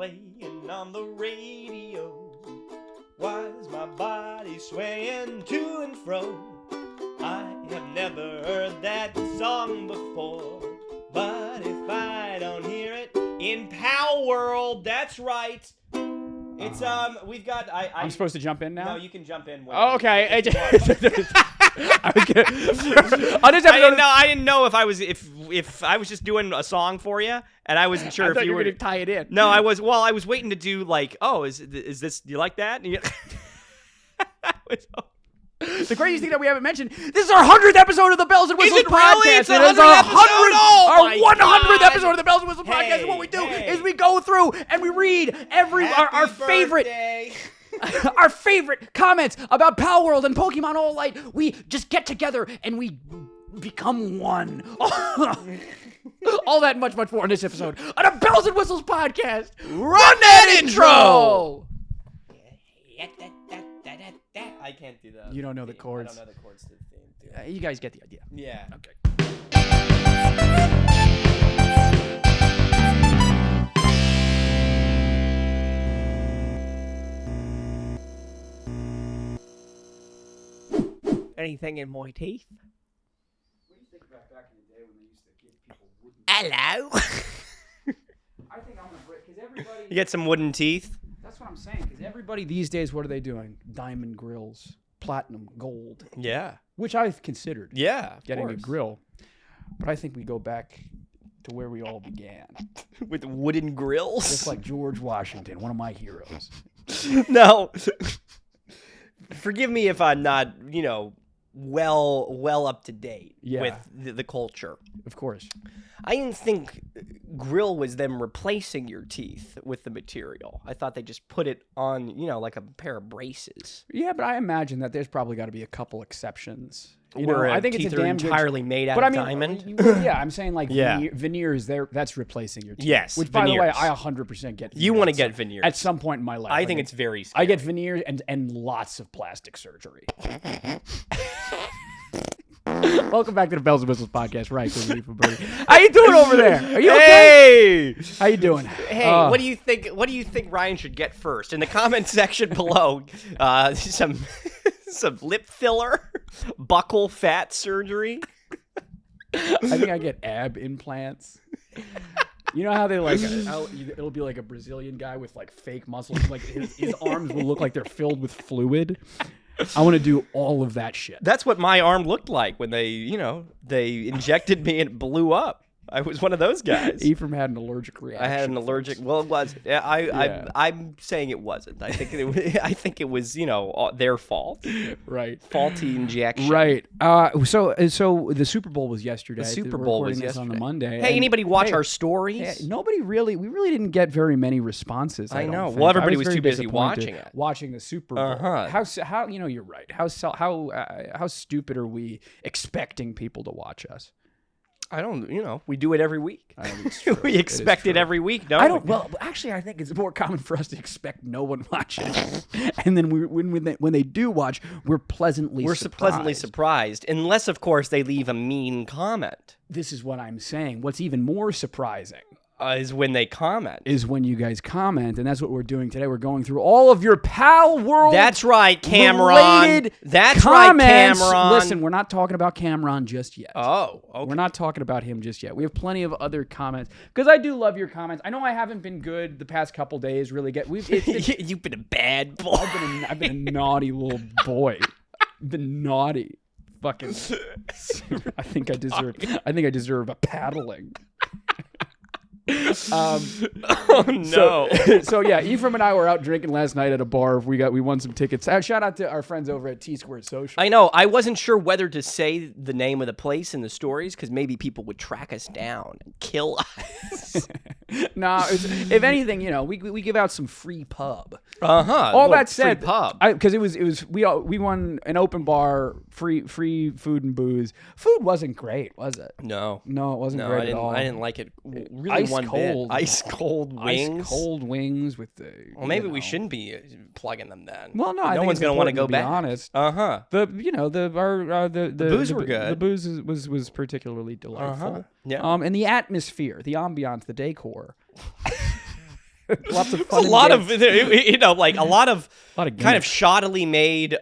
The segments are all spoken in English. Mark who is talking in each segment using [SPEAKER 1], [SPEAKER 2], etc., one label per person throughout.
[SPEAKER 1] playing on the radio? Why is my body swaying to and fro? I have never heard that song before, but if I don't hear it in Palworld, that's right. It's we've got
[SPEAKER 2] I'm supposed to jump in now?
[SPEAKER 1] No, you can jump in.
[SPEAKER 2] Oh, okay.
[SPEAKER 1] I
[SPEAKER 2] didn't
[SPEAKER 1] know if I was just doing a song for you, and I wasn't sure if you were
[SPEAKER 2] going to tie it in.
[SPEAKER 1] No, I was. Well, I was waiting to do like, oh, is this? Do you like that?
[SPEAKER 2] The craziest thing that we haven't mentioned, this is our 100th episode of the Bells and Whistles podcast.
[SPEAKER 1] Really? It's
[SPEAKER 2] it is our 100th
[SPEAKER 1] God.
[SPEAKER 2] episode of the Bells and Whistles podcast. And what we do is we go through and we read our favorite our favorite comments about Palworld and Pokemon All Light. We just get together and we become one. All that and much, much more in this episode of the Bells and Whistles podcast.
[SPEAKER 1] Run that intro! I can't do that.
[SPEAKER 2] You don't know the chords.
[SPEAKER 1] I don't know the chords to the theme.
[SPEAKER 2] You guys get the idea.
[SPEAKER 1] Yeah.
[SPEAKER 2] Okay.
[SPEAKER 1] Anything in my teeth?
[SPEAKER 2] What do you think about back in the day when they used to give people wooden
[SPEAKER 1] Hello.
[SPEAKER 2] I think I'm going to break, because everybody...
[SPEAKER 1] You get some wooden teeth?
[SPEAKER 2] That's what I'm saying, because everybody these days, what are they doing? Diamond grills, platinum, gold.
[SPEAKER 1] Yeah.
[SPEAKER 2] Which I've considered.
[SPEAKER 1] Yeah.
[SPEAKER 2] Getting a grill. But I think we go back to where we all began.
[SPEAKER 1] With wooden grills?
[SPEAKER 2] Just like George Washington, one of my heroes.
[SPEAKER 1] No. Forgive me if I'm not, well up to date with the culture.
[SPEAKER 2] Of course.
[SPEAKER 1] I didn't think grill was them replacing your teeth with the material. I thought they just put it on, like a pair of braces.
[SPEAKER 2] Yeah, but I imagine that there's probably got to be a couple exceptions.
[SPEAKER 1] I think it's a damn entirely made out of diamond.
[SPEAKER 2] Yeah, I'm saying veneers. That's replacing your teeth.
[SPEAKER 1] Yes,
[SPEAKER 2] which by the way, I 100% get.
[SPEAKER 1] You want to get veneers
[SPEAKER 2] at some point in my life.
[SPEAKER 1] I think it's very scary.
[SPEAKER 2] I get veneers and lots of plastic surgery. Welcome back to the Bells and Whistles podcast, right? How you doing over there? Are you okay?
[SPEAKER 1] Hey,
[SPEAKER 2] how you doing?
[SPEAKER 1] Hey, what do you think? What do you think Ryan should get first? In the comment section below, some lip filler, buccal fat surgery.
[SPEAKER 2] I think I get ab implants. You know how they it'll be like a Brazilian guy with like fake muscles, like his arms will look like they're filled with fluid. I want to do all of that shit.
[SPEAKER 1] That's what my arm looked like when they injected me and it blew up. I was one of those guys.
[SPEAKER 2] Ephraim had an allergic reaction.
[SPEAKER 1] I had an allergic. Well, it was. I'm saying it wasn't. I think it was. Their fault.
[SPEAKER 2] Right.
[SPEAKER 1] Faulty injection.
[SPEAKER 2] Right. So the Super Bowl was yesterday.
[SPEAKER 1] The Super Bowl was yesterday
[SPEAKER 2] on the Monday.
[SPEAKER 1] Hey, anybody watch our stories?
[SPEAKER 2] Nobody really. We really didn't get very many responses. I know.
[SPEAKER 1] Well, everybody was too busy watching it.
[SPEAKER 2] Watching the Super Bowl. How you're right. How stupid are we expecting people to watch us?
[SPEAKER 1] I don't, we do it every week.
[SPEAKER 2] I think it's true.
[SPEAKER 1] We expect it every week, no?
[SPEAKER 2] I don't. Well, actually, I think it's more common for us to expect no one watches, and then when they do watch, we're pleasantly
[SPEAKER 1] surprised, unless of course they leave a mean comment.
[SPEAKER 2] This is what I'm saying. What's even more surprising
[SPEAKER 1] is when they comment.
[SPEAKER 2] Is when you guys comment, and that's what we're doing today. We're going through all of your Palworld.
[SPEAKER 1] That's right, Cameron. That's
[SPEAKER 2] comments.
[SPEAKER 1] Right, Cameron.
[SPEAKER 2] Listen, we're not talking about Cameron just yet.
[SPEAKER 1] Oh, okay.
[SPEAKER 2] We're not talking about him just yet. We have plenty of other comments because I do love your comments. I know I haven't been good the past couple days. Really,
[SPEAKER 1] you've been a bad boy.
[SPEAKER 2] I've been a naughty little boy. I've been naughty. Fucking. I think I deserve a paddling.
[SPEAKER 1] Oh no!
[SPEAKER 2] So yeah, Ephraim and I were out drinking last night at a bar. We won some tickets. Shout out to our friends over at T Squared Social.
[SPEAKER 1] I know. I wasn't sure whether to say the name of the place in the stories because maybe people would track us down and kill us.
[SPEAKER 2] No, if anything, we give out some free pub.
[SPEAKER 1] All
[SPEAKER 2] that said,
[SPEAKER 1] free pub
[SPEAKER 2] because we won an open bar, free food and booze. Food wasn't great, was it?
[SPEAKER 1] No,
[SPEAKER 2] it wasn't great at all.
[SPEAKER 1] I didn't like it. Really, ice cold wings.
[SPEAKER 2] Ice cold wings with the.
[SPEAKER 1] Well, maybe we shouldn't be plugging them then.
[SPEAKER 2] Well, no,
[SPEAKER 1] no one's gonna want to go back.
[SPEAKER 2] Honest.
[SPEAKER 1] The
[SPEAKER 2] booze
[SPEAKER 1] were good.
[SPEAKER 2] The booze was particularly delightful.
[SPEAKER 1] Yeah.
[SPEAKER 2] And the atmosphere, the ambiance, the decor. Lots of fun.
[SPEAKER 1] A lot of, you know, like a lot of kind of
[SPEAKER 2] gimmicks.
[SPEAKER 1] shoddily made,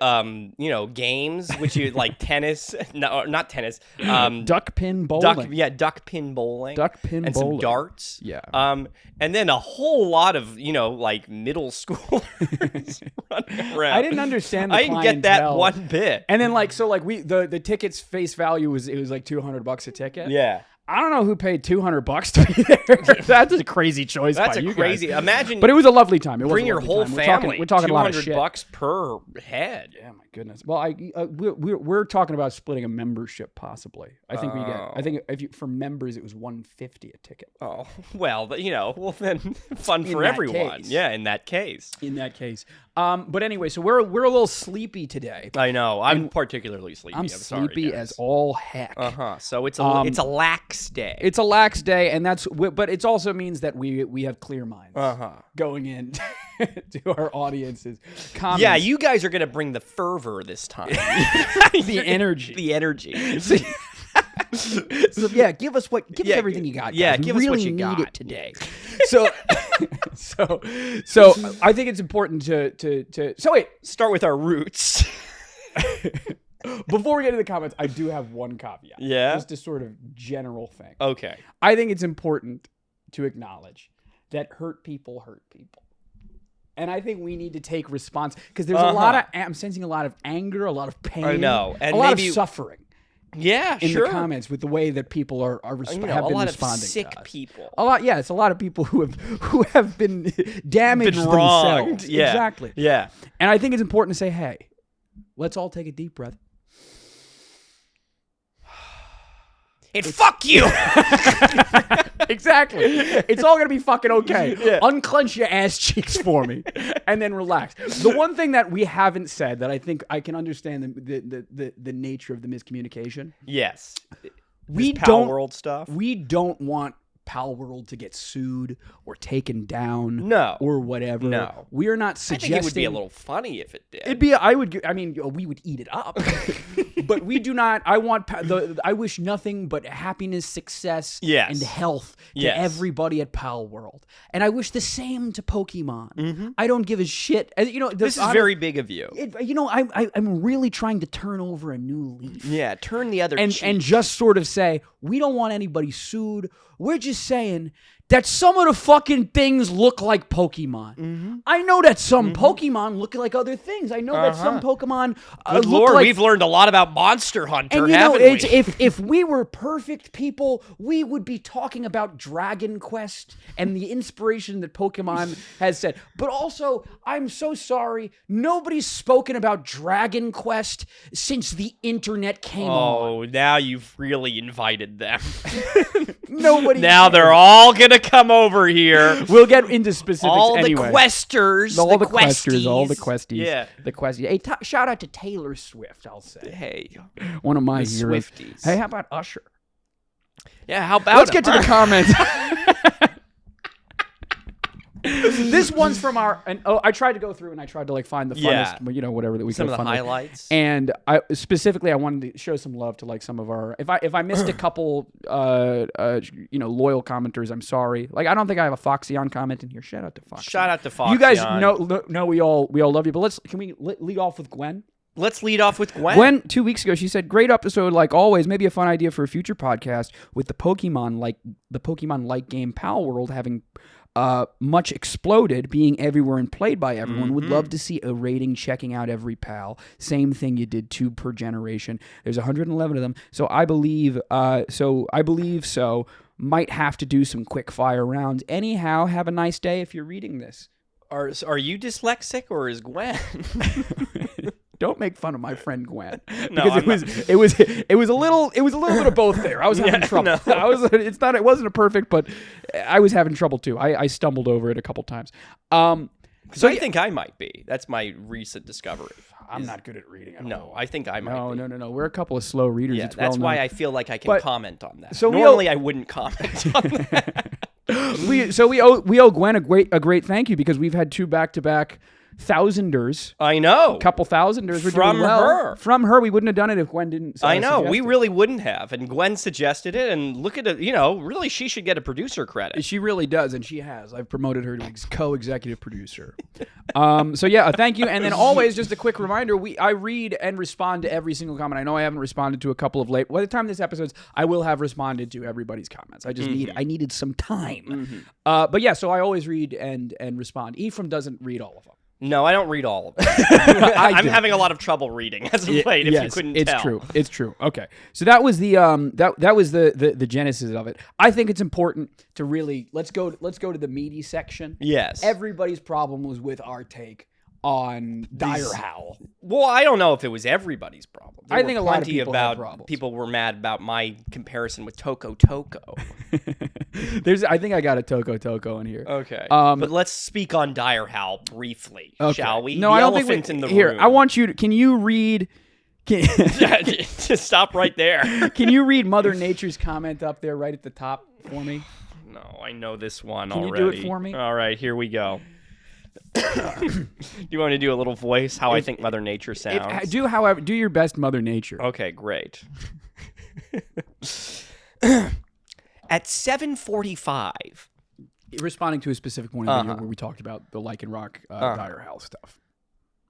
[SPEAKER 1] you know, games, which you like tennis, no, not tennis,
[SPEAKER 2] duck pin bowling.
[SPEAKER 1] duck pin bowling,
[SPEAKER 2] and
[SPEAKER 1] some darts,
[SPEAKER 2] Yeah.
[SPEAKER 1] and then a whole lot of, you know, like middle schoolers running around.
[SPEAKER 2] I didn't understand the
[SPEAKER 1] I didn't get that
[SPEAKER 2] clientele.
[SPEAKER 1] one bit.
[SPEAKER 2] And then like the tickets face value was like $200 a ticket.
[SPEAKER 1] Yeah.
[SPEAKER 2] I don't know who paid $200 to be there. That's a crazy choice.
[SPEAKER 1] That's
[SPEAKER 2] by
[SPEAKER 1] a
[SPEAKER 2] you
[SPEAKER 1] crazy.
[SPEAKER 2] guys.
[SPEAKER 1] Imagine,
[SPEAKER 2] But it was a lovely time. It was
[SPEAKER 1] bring
[SPEAKER 2] a
[SPEAKER 1] your
[SPEAKER 2] lovely
[SPEAKER 1] whole
[SPEAKER 2] time.
[SPEAKER 1] family.
[SPEAKER 2] We're talking a lot of shit.
[SPEAKER 1] $200 per head.
[SPEAKER 2] Yeah, my goodness. Well, we're talking about splitting a membership possibly. I think we get. I think for members it was $150 a ticket.
[SPEAKER 1] Oh well, you know, well then fun for
[SPEAKER 2] that
[SPEAKER 1] everyone.
[SPEAKER 2] case.
[SPEAKER 1] Yeah, in that case.
[SPEAKER 2] In that case. But anyway, so we're a little sleepy today.
[SPEAKER 1] I know. I'm particularly sleepy.
[SPEAKER 2] I'm
[SPEAKER 1] sorry,
[SPEAKER 2] sleepy
[SPEAKER 1] guys.
[SPEAKER 2] as all heck.
[SPEAKER 1] So it's a lax day.
[SPEAKER 2] It's a lax day, and but it also means that we have clear minds going in to our audiences. Comments.
[SPEAKER 1] Yeah, you guys are gonna bring the fervor this time.
[SPEAKER 2] the energy.
[SPEAKER 1] The energy.
[SPEAKER 2] So yeah, give us everything you got.
[SPEAKER 1] Yeah,
[SPEAKER 2] guys.
[SPEAKER 1] give
[SPEAKER 2] we
[SPEAKER 1] us what
[SPEAKER 2] really
[SPEAKER 1] you
[SPEAKER 2] need
[SPEAKER 1] got
[SPEAKER 2] it today. So, so I think it's important to. So wait,
[SPEAKER 1] Start with our roots.
[SPEAKER 2] before we get to the comments, I do have one caveat.
[SPEAKER 1] Yeah?
[SPEAKER 2] Just a sort of general thing.
[SPEAKER 1] Okay.
[SPEAKER 2] I think it's important to acknowledge that hurt people hurt people. And I think we need to take response because there's a lot of, I'm sensing a lot of anger, a lot of pain.
[SPEAKER 1] I know. And
[SPEAKER 2] a lot
[SPEAKER 1] maybe,
[SPEAKER 2] of suffering
[SPEAKER 1] Yeah,
[SPEAKER 2] in
[SPEAKER 1] sure.
[SPEAKER 2] the comments with the way that people have been responding
[SPEAKER 1] a lot of
[SPEAKER 2] to
[SPEAKER 1] sick
[SPEAKER 2] us.
[SPEAKER 1] people.
[SPEAKER 2] It's a lot of people who have been damaged
[SPEAKER 1] Been wronged.
[SPEAKER 2] themselves.
[SPEAKER 1] Yeah.
[SPEAKER 2] Exactly.
[SPEAKER 1] Yeah.
[SPEAKER 2] And I think it's important to say, hey, let's all take a deep breath.
[SPEAKER 1] Fuck you.
[SPEAKER 2] Exactly. It's all gonna be fucking okay.
[SPEAKER 1] Yeah.
[SPEAKER 2] Unclench your ass cheeks for me, and then relax. The one thing that we haven't said that I think I can understand the nature of the miscommunication.
[SPEAKER 1] Yes.
[SPEAKER 2] We
[SPEAKER 1] This
[SPEAKER 2] don't
[SPEAKER 1] Palworld stuff.
[SPEAKER 2] We don't want Palworld to get sued or taken down.
[SPEAKER 1] No.
[SPEAKER 2] Or whatever.
[SPEAKER 1] No.
[SPEAKER 2] We are not
[SPEAKER 1] I
[SPEAKER 2] suggesting.
[SPEAKER 1] think it would be a little funny if it did.
[SPEAKER 2] We would eat it up. But we do not. I wish nothing but happiness, success,
[SPEAKER 1] Yes.
[SPEAKER 2] and health to
[SPEAKER 1] Yes.
[SPEAKER 2] everybody at Palworld. And I wish the same to Pokemon. I don't give a shit.
[SPEAKER 1] This is very big of you.
[SPEAKER 2] I'm really trying to turn over a new leaf.
[SPEAKER 1] Yeah, turn the other cheek.
[SPEAKER 2] And just sort of say, we don't want anybody sued. We're just saying that some of the fucking things look like Pokemon. I know that some Pokemon look like other things. I know that some Pokemon
[SPEAKER 1] Good
[SPEAKER 2] look
[SPEAKER 1] Lord,
[SPEAKER 2] like...
[SPEAKER 1] we've learned a lot about Monster Hunter,
[SPEAKER 2] And
[SPEAKER 1] haven't we?
[SPEAKER 2] if we were perfect people, we would be talking about Dragon Quest and the inspiration that Pokemon has said. But also, I'm so sorry, nobody's spoken about Dragon Quest since the internet came on.
[SPEAKER 1] Oh, now you've really invited them.
[SPEAKER 2] Nobody.
[SPEAKER 1] Now they're all gonna come over here.
[SPEAKER 2] We'll get into specifics
[SPEAKER 1] All
[SPEAKER 2] anyway.
[SPEAKER 1] the questers,
[SPEAKER 2] all
[SPEAKER 1] the
[SPEAKER 2] the questers,
[SPEAKER 1] questies.
[SPEAKER 2] all the questies.
[SPEAKER 1] Yeah.
[SPEAKER 2] The questies. Hey, shout out to Taylor Swift, I'll say.
[SPEAKER 1] Hey,
[SPEAKER 2] One of my
[SPEAKER 1] the
[SPEAKER 2] heroes.
[SPEAKER 1] Swifties.
[SPEAKER 2] Hey, how about Usher?
[SPEAKER 1] Yeah, how about
[SPEAKER 2] Let's get to the comments. This one's from I tried to go through and I tried to find the funnest, whatever that we
[SPEAKER 1] some
[SPEAKER 2] could
[SPEAKER 1] of the
[SPEAKER 2] find.
[SPEAKER 1] highlights.
[SPEAKER 2] And I wanted to show some love to some of our. If I missed a couple, loyal commenters, I'm sorry. I don't think I have a Foxeon comment in here. Shout out to Foxeon.
[SPEAKER 1] Shout out to Foxeon.
[SPEAKER 2] You guys know we all love you. But can we lead off with Gwen?
[SPEAKER 1] Let's lead off with Gwen.
[SPEAKER 2] Gwen, 2 weeks ago, she said, "Great episode, like always. Maybe a fun idea for a future podcast with the Pokemon-like game Palworld having much exploded, being everywhere and played by everyone. Would love to see a rating checking out every pal. Same thing you did 2 per generation. There's 111 of them, so I believe so. Might have to do some quick fire rounds. Anyhow, have a nice day if you're reading this."
[SPEAKER 1] Are you dyslexic or is Gwen?
[SPEAKER 2] Don't make fun of my friend Gwen
[SPEAKER 1] No,
[SPEAKER 2] because it was a little bit of both there. I was having trouble.
[SPEAKER 1] No.
[SPEAKER 2] It wasn't a perfect, but I was having trouble too. I stumbled over it a couple times.
[SPEAKER 1] So I think I might be. That's my recent discovery.
[SPEAKER 2] I'm not good at reading.
[SPEAKER 1] No, I think I might be.
[SPEAKER 2] No. We're a couple of slow readers.
[SPEAKER 1] Yeah,
[SPEAKER 2] it's
[SPEAKER 1] that's
[SPEAKER 2] well
[SPEAKER 1] why
[SPEAKER 2] known.
[SPEAKER 1] I feel like I can
[SPEAKER 2] But-
[SPEAKER 1] comment on that.
[SPEAKER 2] so
[SPEAKER 1] Normally I wouldn't comment on that.
[SPEAKER 2] we owe Gwen a great thank you because we've had 2 back-to-back thousanders.
[SPEAKER 1] I know.
[SPEAKER 2] Couple thousanders. We're
[SPEAKER 1] From
[SPEAKER 2] doing well.
[SPEAKER 1] her.
[SPEAKER 2] From her. We wouldn't have done it if Gwen didn't.
[SPEAKER 1] I know.
[SPEAKER 2] suggest
[SPEAKER 1] We
[SPEAKER 2] it.
[SPEAKER 1] really wouldn't have. And Gwen suggested it. And look at it. Really, she should get a producer credit.
[SPEAKER 2] She really does, and she has. I've promoted her to co-executive producer. So yeah, thank you. And then always, just a quick reminder: I read and respond to every single comment. I know I haven't responded to a couple of late. By the time this episode's, I will have responded to everybody's comments. I just needed some time. But yeah, so I always read and respond. Ephraim doesn't read all of them.
[SPEAKER 1] No, I don't read all of them. I'm having a lot to having trouble as of late. If you couldn't tell,
[SPEAKER 2] It's true. Okay, so that was the that was the genesis of it. I think it's important to really let's go to the meaty section.
[SPEAKER 1] Yes.
[SPEAKER 2] Everybody's problem was with our take on Dire Howl.
[SPEAKER 1] Well, I don't know if it was everybody's problem.
[SPEAKER 2] I think a lot of people had
[SPEAKER 1] about
[SPEAKER 2] problems.
[SPEAKER 1] people were mad about my comparison with Toko Toko.
[SPEAKER 2] I think I got a Toko in here.
[SPEAKER 1] Okay. But let's speak on Dire Howl briefly, shall we?
[SPEAKER 2] No,
[SPEAKER 1] the
[SPEAKER 2] I don't
[SPEAKER 1] elephant
[SPEAKER 2] think
[SPEAKER 1] in the
[SPEAKER 2] here.
[SPEAKER 1] room.
[SPEAKER 2] I want you to. Can you read?
[SPEAKER 1] Just stop right there.
[SPEAKER 2] Can you read Mother Nature's comment up there right at the top for me?
[SPEAKER 1] No, I know this one
[SPEAKER 2] Can
[SPEAKER 1] already.
[SPEAKER 2] you do it for me?
[SPEAKER 1] All right, here we go. Do you want to do a little voice? How I think Mother Nature sounds?
[SPEAKER 2] Do your best, Mother Nature.
[SPEAKER 1] Okay, great. At 7:45.
[SPEAKER 2] Responding to a specific point of the video where we talked about the Lycan Rock Dire Howl stuff.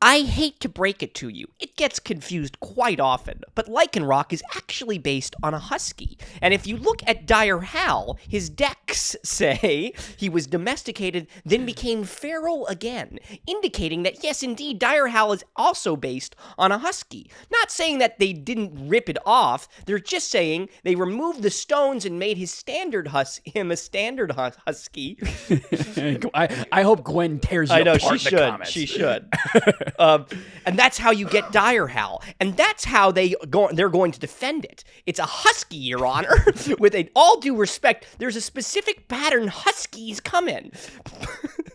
[SPEAKER 1] I hate to break it to you, it gets confused quite often, but Lycanroc is actually based on a husky. And if you look at Dire Howl, his decks say he was domesticated, then became feral again, indicating that yes, indeed, Dire Howl is also based on a husky. Not saying that they didn't rip it off, they're just saying they removed the stones and made his him a standard husky.
[SPEAKER 2] I hope Gwen tears you apart in the comments.
[SPEAKER 1] She should. And that's how you get Dire Howl, and that's how they're going to defend it. It's a husky, Your Honor. With all due respect, there's a specific pattern huskies come in.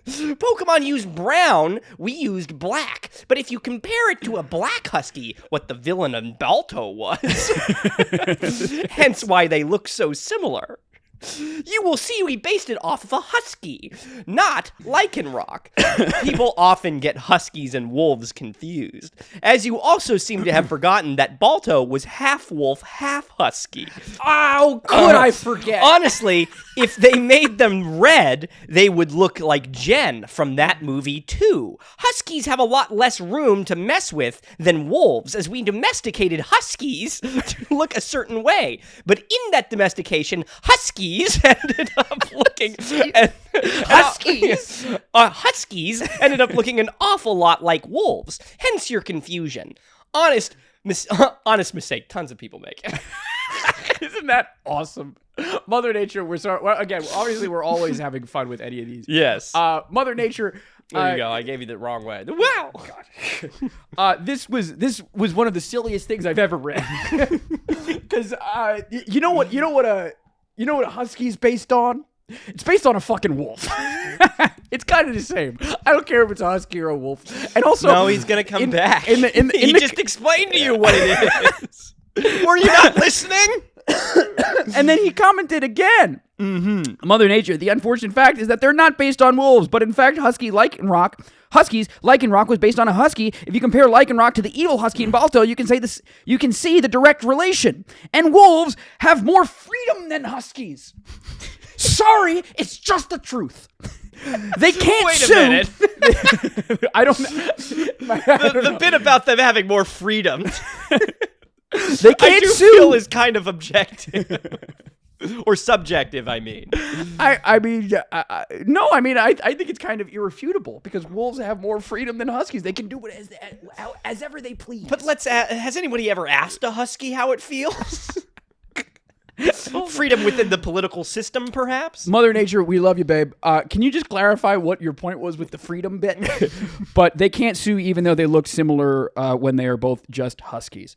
[SPEAKER 1] Pokemon used brown, we used black. But if you compare it to a black husky, what the villain in Balto was, hence why they look so similar. You will see we based it off of a husky, not Lycanroc. People often get huskies and wolves confused, as you also seem to have forgotten that Balto was half wolf, half husky.
[SPEAKER 2] How could I forget?
[SPEAKER 1] Honestly, if they made them red, they would look like Jen from that movie too. Huskies have a lot less room to mess with than wolves, as we domesticated huskies to look a certain way. But in that domestication, huskies ended up looking huskies ended up looking an awful lot like wolves. Hence your confusion. Honest mistake. Tons of people make.
[SPEAKER 2] Isn't that awesome? Mother Nature, we're sorry. Well, again, obviously, we're always having fun with any of these.
[SPEAKER 1] Yes.
[SPEAKER 2] Mother Nature.
[SPEAKER 1] There you go. I gave you the wrong way. Wow.
[SPEAKER 2] God. This was one of the silliest things I've ever read. Because you know what a husky's based on? It's based on a fucking wolf. It's kind of the same. I don't care if it's a husky or a wolf. And also,
[SPEAKER 1] no, he's gonna come back.
[SPEAKER 2] He
[SPEAKER 1] just explained to you what it is. Were you not listening?
[SPEAKER 2] And then he commented again. Mother Nature, the unfortunate fact is that they're not based on wolves, but in fact, Huskies, Lycanroc was based on a husky. If you compare Lycanroc to the evil husky in Balto, you can see the direct relation. And wolves have more freedom than huskies. Sorry, it's just the truth. They can't sue.
[SPEAKER 1] Wait a minute.
[SPEAKER 2] I don't know.
[SPEAKER 1] The bit about them having more freedom.
[SPEAKER 2] They can't sue.
[SPEAKER 1] Feel is kind of objective. Or subjective, I mean.
[SPEAKER 2] I think it's kind of irrefutable because wolves have more freedom than huskies. They can do it as ever they please.
[SPEAKER 1] But has anybody ever asked a husky how it feels? Freedom within the political system, perhaps?
[SPEAKER 2] Mother Nature, we love you, babe. Can you just clarify what your point was with the freedom bit? But they can't sue even though they look similar when they are both just huskies.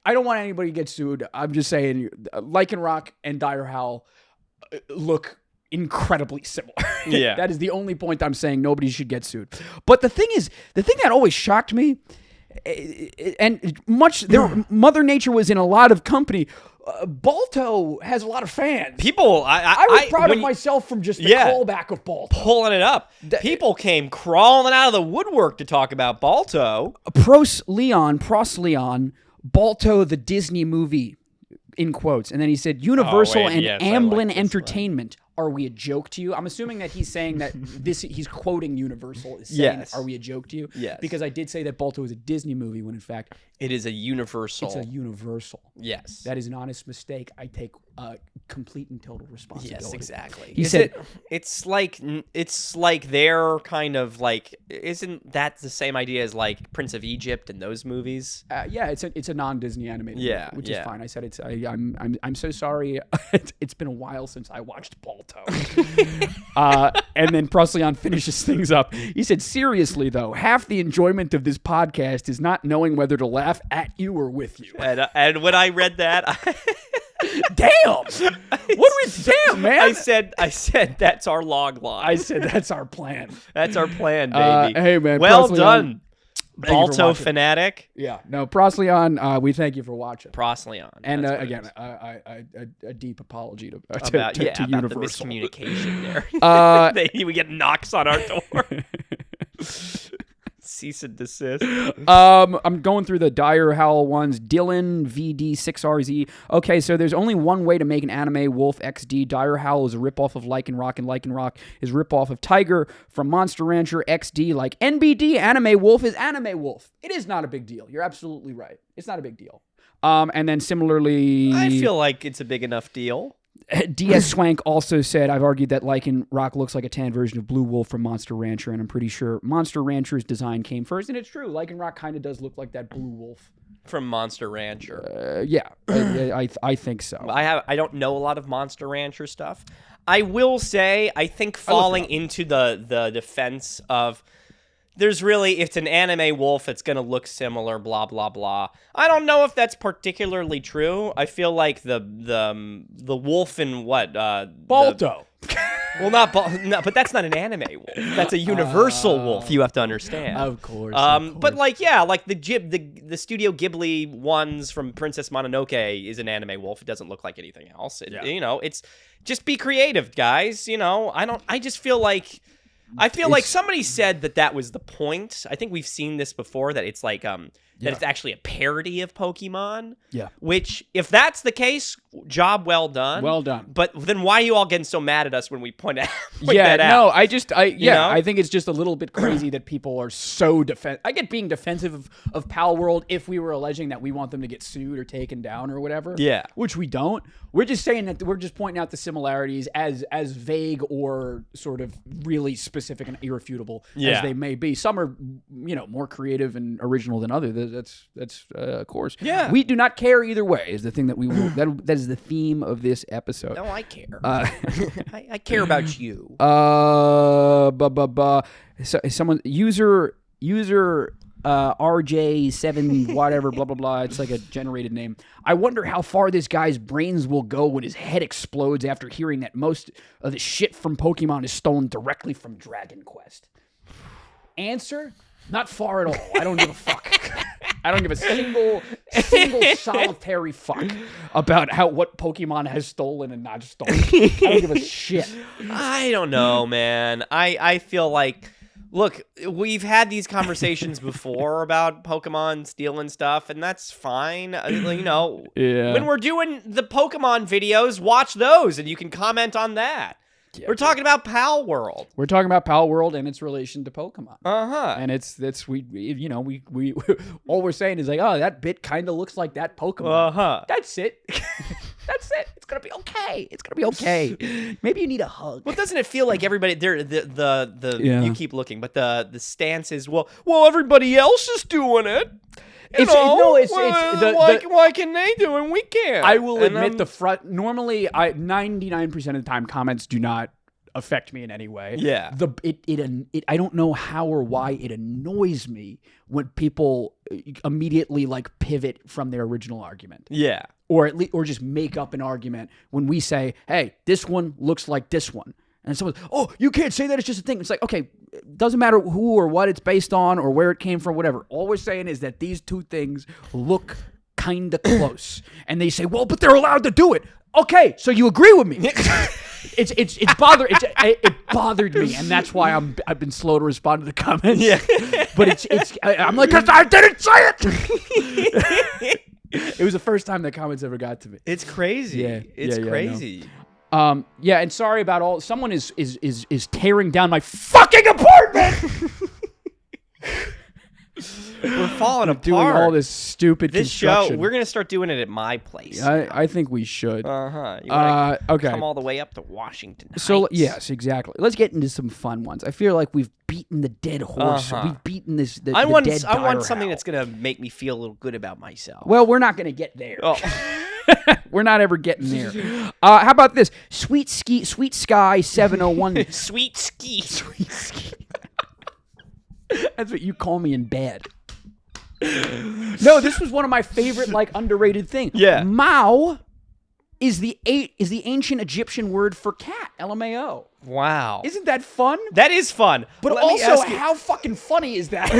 [SPEAKER 2] I don't want anybody to get sued. I'm just saying Lycanroc and Dire Howl look incredibly similar.
[SPEAKER 1] Yeah.
[SPEAKER 2] That is the only point I'm saying nobody should get sued. But the thing that always shocked me, and Mother Nature was in a lot of company. Balto has a lot of fans.
[SPEAKER 1] People,
[SPEAKER 2] I was proud of myself from just the callback of Balto.
[SPEAKER 1] Pulling it up. People came crawling out of the woodwork to talk about Balto.
[SPEAKER 2] Pros Leon, Balto the Disney movie, in quotes. And then he said, Universal and Amblin Entertainment. Are we a joke to you? I'm assuming that he's saying that he's quoting Universal. Is saying, are we a joke to you?
[SPEAKER 1] Yes.
[SPEAKER 2] Because I did say that Balto is a Disney movie when in fact
[SPEAKER 1] it is a Universal.
[SPEAKER 2] It's a Universal.
[SPEAKER 1] Yes.
[SPEAKER 2] That is an honest mistake. I take complete and total responsibility.
[SPEAKER 1] Yes, exactly.
[SPEAKER 2] He said
[SPEAKER 1] it's like they're kind of like, isn't that the same idea as like Prince of Egypt and those movies?
[SPEAKER 2] Yeah, it's a non-Disney animated movie, which is fine. I said I'm so sorry. It's been a while since I watched Balto. And then Prosleon finishes things up. He said, seriously though, half the enjoyment of this podcast is not knowing whether to laugh at you or with you.
[SPEAKER 1] And when I read that,
[SPEAKER 2] Damn, man.
[SPEAKER 1] I said that's our log line.
[SPEAKER 2] I said that's our plan.
[SPEAKER 1] That's our plan, baby.
[SPEAKER 2] Hey, man.
[SPEAKER 1] Well
[SPEAKER 2] Prosleon,
[SPEAKER 1] done, Balto fanatic.
[SPEAKER 2] Yeah. No, Prosleon, we thank you for watching.
[SPEAKER 1] Prosleon.
[SPEAKER 2] And again, a deep apology to
[SPEAKER 1] about the
[SPEAKER 2] Universal.
[SPEAKER 1] Miscommunication there. We get knocks on our door. Cease and desist.
[SPEAKER 2] I'm going through the Dire Howl ones. Dylan VD6RZ. Okay, so there's only one way to make an anime Wolf XD. Dire Howl is a ripoff of Lycanroc, and Lycanroc is a ripoff of Tiger from Monster Rancher XD. Like NBD, Anime Wolf is Anime Wolf. It is not a big deal. You're absolutely right. It's not a big deal. And then similarly,
[SPEAKER 1] I feel like it's a big enough deal.
[SPEAKER 2] DS Swank also said, I've argued that Lycanroc looks like a tan version of Blue Wolf from Monster Rancher, and I'm pretty sure Monster Rancher's design came first, and it's true. Lycanroc kind of does look like that Blue Wolf
[SPEAKER 1] from Monster Rancher.
[SPEAKER 2] Yeah, I think so.
[SPEAKER 1] I don't know a lot of Monster Rancher stuff. I will say, I think falling into the defense of there's really, if it's an anime wolf, it's going to look similar, blah, blah, blah. I don't know if that's particularly true. I feel like the wolf in what?
[SPEAKER 2] Balto.
[SPEAKER 1] Well, but that's not an anime wolf. That's a universal wolf, you have to understand.
[SPEAKER 2] Of course.
[SPEAKER 1] But like the Studio Ghibli ones from Princess Mononoke is an anime wolf. It doesn't look like anything else. It's just be creative, guys. I just feel like somebody said that was the point. I think we've seen this before, that it's like that it's actually a parody of Pokemon. Yeah. Which, if that's the case, job well done. Well done. But then why are you all getting so mad at us when we point that out?
[SPEAKER 2] No, I think it's just a little bit crazy that people are so I get being defensive of Palworld if we were alleging that we want them to get sued or taken down or whatever. Yeah. Which we don't. We're just saying that we're just pointing out the similarities as vague or sort of really specific and irrefutable as they may be. Some are, more creative and original than others. That's of course. Yeah. We do not care either way is the thing that we will, that is the theme of this episode.
[SPEAKER 1] No, I care. I care about you.
[SPEAKER 2] So someone user RJ7 whatever blah blah blah. It's like a generated name. I wonder how far this guy's brains will go when his head explodes after hearing that most of the shit from Pokemon is stolen directly from Dragon Quest. Answer: not far at all. I don't give a fuck. I don't give a single solitary fuck about what Pokemon has stolen and not stolen. I don't give a shit.
[SPEAKER 1] I don't know, man. I feel like, look, we've had these conversations before about Pokemon stealing stuff, and that's fine. When we're doing the Pokemon videos, watch those, and you can comment on that. Yeah, we're talking about Palworld.
[SPEAKER 2] We're talking about Palworld and its relation to Pokemon. And we all we're saying is like, oh, that bit kind of looks like that Pokemon. That's it. That's it. It's gonna be okay. It's gonna be okay. Maybe you need a hug.
[SPEAKER 1] Well, doesn't it feel like everybody you keep looking, but the stance is well, everybody else is doing it. Why can they do it and we can't?
[SPEAKER 2] I will admit normally 99% of the time comments do not affect me in any way. Yeah. I don't know how or why it annoys me when people immediately like pivot from their original argument. Yeah. Or just make up an argument when we say, "Hey, this one looks like this one." And someone's, "Oh, you can't say that, it's just a thing." It's like, okay, it doesn't matter who or what it's based on or where it came from, whatever. All we're saying is that these two things look kind of close. And they say, well, but they're allowed to do it. Okay, so you agree with me. It bothered me, and that's why I've been slow to respond to the comments.
[SPEAKER 1] Yeah.
[SPEAKER 2] But I'm like, 'cause I didn't say it. It was the first time that comments ever got to me.
[SPEAKER 1] It's crazy.
[SPEAKER 2] Yeah.
[SPEAKER 1] It's
[SPEAKER 2] Yeah,
[SPEAKER 1] crazy.
[SPEAKER 2] Yeah, and sorry about all. Someone is tearing down my fucking apartment.
[SPEAKER 1] We're falling apart.
[SPEAKER 2] Doing all this stupid
[SPEAKER 1] This
[SPEAKER 2] construction.
[SPEAKER 1] show, we're gonna start doing it at my place.
[SPEAKER 2] I think we should.
[SPEAKER 1] You wanna
[SPEAKER 2] Okay.
[SPEAKER 1] come all the way up to Washington Heights.
[SPEAKER 2] So yes, exactly. Let's get into some fun ones. I feel like we've beaten the dead horse. We've beaten the
[SPEAKER 1] I want
[SPEAKER 2] dead
[SPEAKER 1] something that's gonna make me feel a little good about myself.
[SPEAKER 2] Well, we're not gonna get there.
[SPEAKER 1] Oh.
[SPEAKER 2] We're not ever getting there. How about this? Sweet Sky 701.
[SPEAKER 1] Sweet ski.
[SPEAKER 2] Sweet Ski. That's what you call me in bed. No, this was one of my favorite, like, underrated things.
[SPEAKER 1] Yeah.
[SPEAKER 2] Mao is the ancient Egyptian word for cat. LMAO.
[SPEAKER 1] Wow.
[SPEAKER 2] Isn't that fun?
[SPEAKER 1] That is fun.
[SPEAKER 2] But
[SPEAKER 1] Let me
[SPEAKER 2] also,
[SPEAKER 1] ask you-
[SPEAKER 2] how fucking funny is that?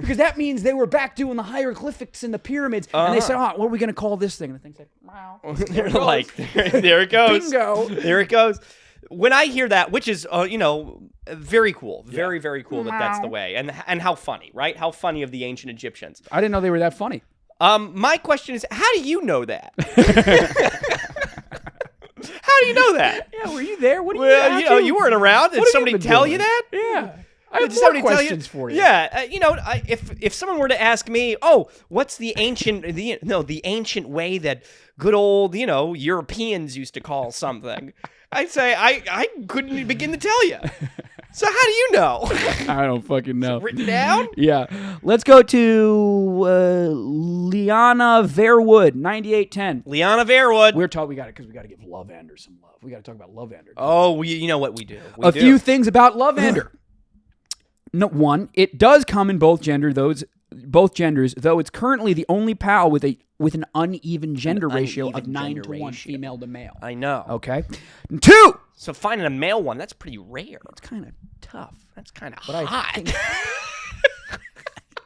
[SPEAKER 2] Because that means they were back doing the hieroglyphics in the pyramids, and they said, "Oh, what are we gonna call this thing?" And the thing said, "Mao."
[SPEAKER 1] They're like, there it goes.
[SPEAKER 2] Bingo.
[SPEAKER 1] There it goes. When I hear that, which is, very cool, very, very cool that that's the way, and how funny, right? How funny of the ancient Egyptians.
[SPEAKER 2] I didn't know they were that funny.
[SPEAKER 1] My question is, how do you know that? How do you know that?
[SPEAKER 2] Yeah, were you there? What do you?
[SPEAKER 1] Well, you weren't around. Did
[SPEAKER 2] What have
[SPEAKER 1] somebody
[SPEAKER 2] you been
[SPEAKER 1] tell
[SPEAKER 2] doing?
[SPEAKER 1] you that?
[SPEAKER 2] Yeah. I have
[SPEAKER 1] Did
[SPEAKER 2] more
[SPEAKER 1] somebody tell
[SPEAKER 2] questions for you.
[SPEAKER 1] Yeah, if someone were to ask me, oh, what's the ancient way that good old Europeans used to call something, I'd say I couldn't even begin to tell you. So how do you know?
[SPEAKER 2] I don't fucking know.
[SPEAKER 1] Written down?
[SPEAKER 2] Yeah. Let's go to Liana Verwood, 9810.
[SPEAKER 1] Liana Verwood.
[SPEAKER 2] We got to give Lovander some love. We got to talk about Lovander.
[SPEAKER 1] Oh, you know what we do.
[SPEAKER 2] A few things about Lovander. No, one, it does come in both genders, though it's currently the only PAL with an uneven gender ratio of 9-to-1 female to male.
[SPEAKER 1] I know.
[SPEAKER 2] Okay. 2.
[SPEAKER 1] So finding a male one, that's pretty rare.
[SPEAKER 2] It's kind of tough.
[SPEAKER 1] That's kind of
[SPEAKER 2] But
[SPEAKER 1] hot.
[SPEAKER 2] I think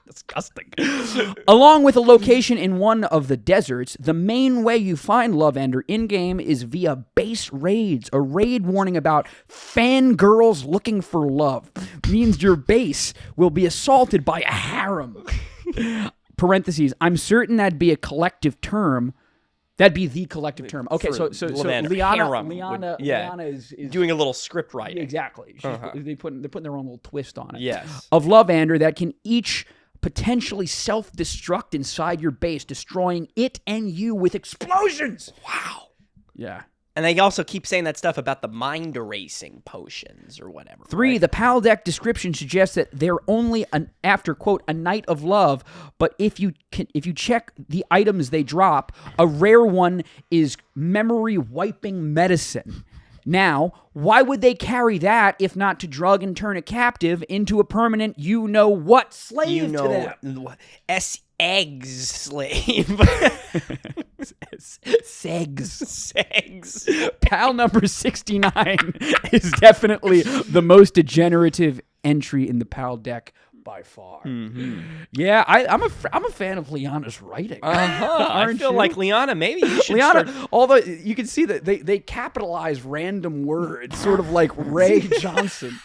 [SPEAKER 2] disgusting. Along with a location in one of the deserts, the main way you find Lovander in-game is via base raids. A raid warning about fangirls looking for love means your base will be assaulted by a harem. Parentheses, I'm certain that'd be a collective term. That'd be the collective term. Okay, so
[SPEAKER 1] Lovander.
[SPEAKER 2] Liana is
[SPEAKER 1] doing a little script writing.
[SPEAKER 2] Exactly. They're putting their own little twist on it.
[SPEAKER 1] Yes.
[SPEAKER 2] Of Lovander that can each potentially self-destruct inside your base, destroying it and you with explosions.
[SPEAKER 1] Wow.
[SPEAKER 2] Yeah.
[SPEAKER 1] And they also keep saying that stuff about the mind erasing potions or whatever.
[SPEAKER 2] 3,
[SPEAKER 1] right?
[SPEAKER 2] the PAL deck description suggests that they're only after, quote, a night of love, but if you check the items they drop, a rare one is memory wiping medicine. Now, why would they carry that if not to drug and turn a captive into a permanent you-know-what slave to them?
[SPEAKER 1] Eggs slave.
[SPEAKER 2] Segs. PAL number 69 is definitely the most degenerative entry in the PAL deck by far. Mm-hmm. Yeah, I'm a fan of Liana's writing.
[SPEAKER 1] I feel like Liana, maybe you should
[SPEAKER 2] Liana,
[SPEAKER 1] start...
[SPEAKER 2] although you can see that they capitalize random words, sort of like Ray Johnson.